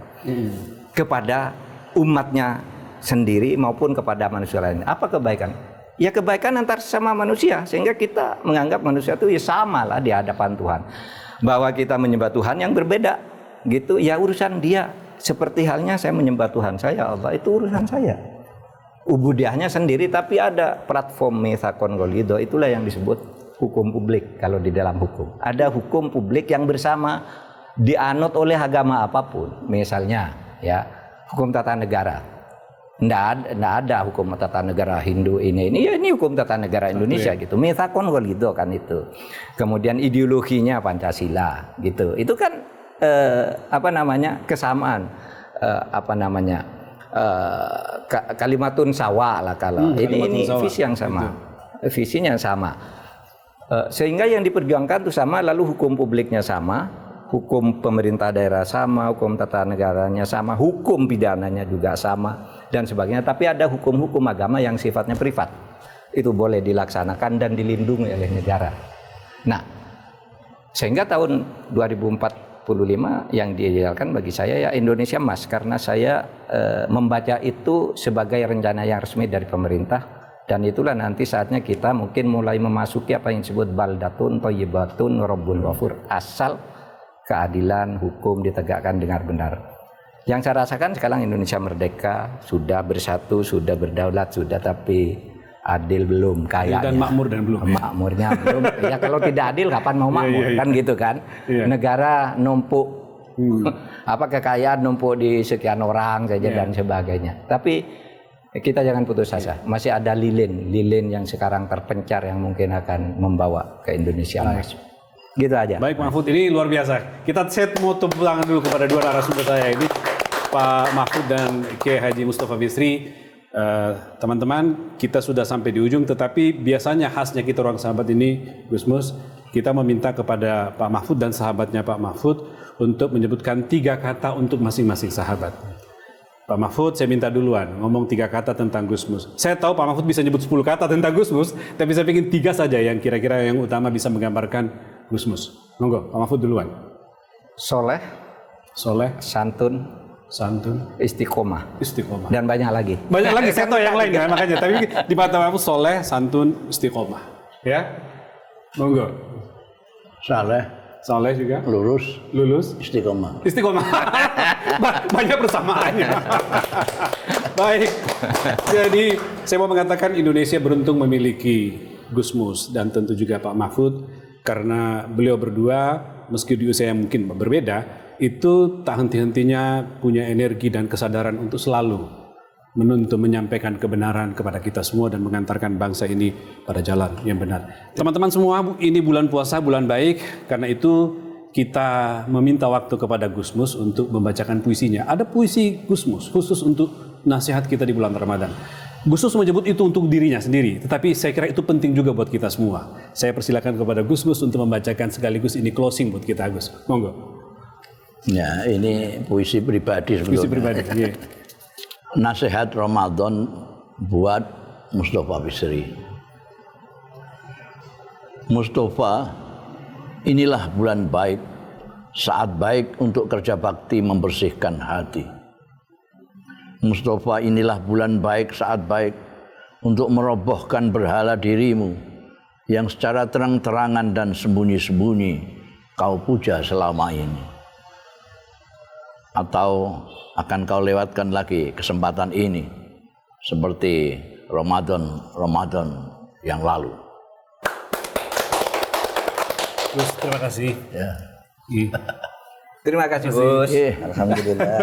kepada umatnya sendiri maupun kepada manusia lain. Apa kebaikan? Ya kebaikan antar sesama manusia, sehingga kita menganggap manusia itu ya sama lah di hadapan Tuhan. Bahwa kita menyembah Tuhan yang berbeda gitu, ya urusan dia. Seperti halnya saya menyembah Tuhan saya, Allah, itu urusan saya. Ubudiyahnya sendiri, tapi ada platform mitsaqon ghalidho, itulah yang disebut hukum publik kalau di dalam hukum. Ada hukum publik yang bersama dianut oleh agama apapun. Misalnya ya hukum tata negara. Nggak ada hukum tata negara Hindu ini ya ini hukum tata negara Indonesia gitu. Mitsakon gitu kan itu. Kemudian ideologinya Pancasila gitu. Itu kan kesamaan kalimatun sawa lah kalau ini visi yang sama. Visinya sama. Sehingga yang diperjuangkan itu sama, lalu hukum publiknya sama. Hukum pemerintah daerah sama, hukum tata negaranya sama, hukum pidananya juga sama dan sebagainya. Tapi ada hukum-hukum agama yang sifatnya privat. Itu boleh dilaksanakan dan dilindungi oleh negara. Nah, sehingga tahun 2045 yang diidealkan bagi saya ya Indonesia Emas, karena saya membaca itu sebagai rencana yang resmi dari pemerintah, dan itulah nanti saatnya kita mungkin mulai memasuki apa yang disebut baldatun thayyibatun rabbun ghafur, asal keadilan hukum ditegakkan dengan benar. Yang saya rasakan sekarang Indonesia merdeka, sudah bersatu, sudah berdaulat, sudah, tapi adil belum kayaknya. Dan makmur dan belum. Makmurnya belum. Ya kalau tidak adil kapan mau makmur kan gitu kan. Negara numpuk kekayaan numpuk di sekian orang saja dan sebagainya. Tapi kita jangan putus asa. Masih ada lilin yang sekarang terpencar yang mungkin akan membawa ke Indonesia Emas. Gitu aja. Baik Mahfud, ini luar biasa. Kita mau tepuk tangan dulu kepada dua narasumber saya ini, Pak Mahfud dan Kiai Haji Mustafa Bisri. Teman-teman, kita sudah sampai di ujung, tetapi biasanya khasnya kita orang sahabat ini, Gus Mus, kita meminta kepada Pak Mahfud dan sahabatnya Pak Mahfud untuk menyebutkan 3 kata untuk masing-masing sahabat. Pak Mahfud, saya minta duluan ngomong 3 kata tentang Gus Mus. Saya tahu Pak Mahfud bisa nyebut 10 kata tentang Gus Mus, tapi saya ingin 3 saja yang kira-kira yang utama bisa menggambarkan Gus Mus. Monggo, Pak Mahfud duluan. Soleh, santun, istiqomah, dan banyak lagi. Saya tahu yang lain kan, makanya. Tapi di mata Mahfud soleh, santun, istiqomah. Ya, monggo. Soleh juga. Lulus. Istiqomah. Banyak persamaannya. Baik. Jadi saya mau mengatakan Indonesia beruntung memiliki Gus Mus dan tentu juga Pak Mahfud, karena beliau berdua meski di usia yang mungkin berbeda, itu tak henti-hentinya punya energi dan kesadaran untuk selalu menuntut menyampaikan kebenaran kepada kita semua dan mengantarkan bangsa ini pada jalan yang benar. Teman-teman semua, ini bulan puasa, bulan baik, karena itu kita meminta waktu kepada Gus Mus untuk membacakan puisinya. Ada puisi Gus Mus khusus untuk nasihat kita di bulan Ramadan. Gus Mus menyebut itu untuk dirinya sendiri, tetapi saya kira itu penting juga buat kita semua. Saya persilakan kepada Gus Mus untuk membacakan sekaligus ini closing buat kita, Gus. Monggo. Ya, ini puisi pribadi sebetulnya. Puisi pribadi, iya. Nasihat Ramadan buat Mustafa Bisri. Mustafa, inilah bulan baik, saat baik untuk kerja bakti membersihkan hati. Mustafa, inilah bulan baik, saat baik untuk merobohkan berhala dirimu yang secara terang-terangan dan sembunyi-sembunyi kau puja selama ini. Atau akan kau lewatkan lagi kesempatan ini seperti Ramadan yang lalu. Gus, terima kasih. Ya. Terima kasih, Gus. Alhamdulillah.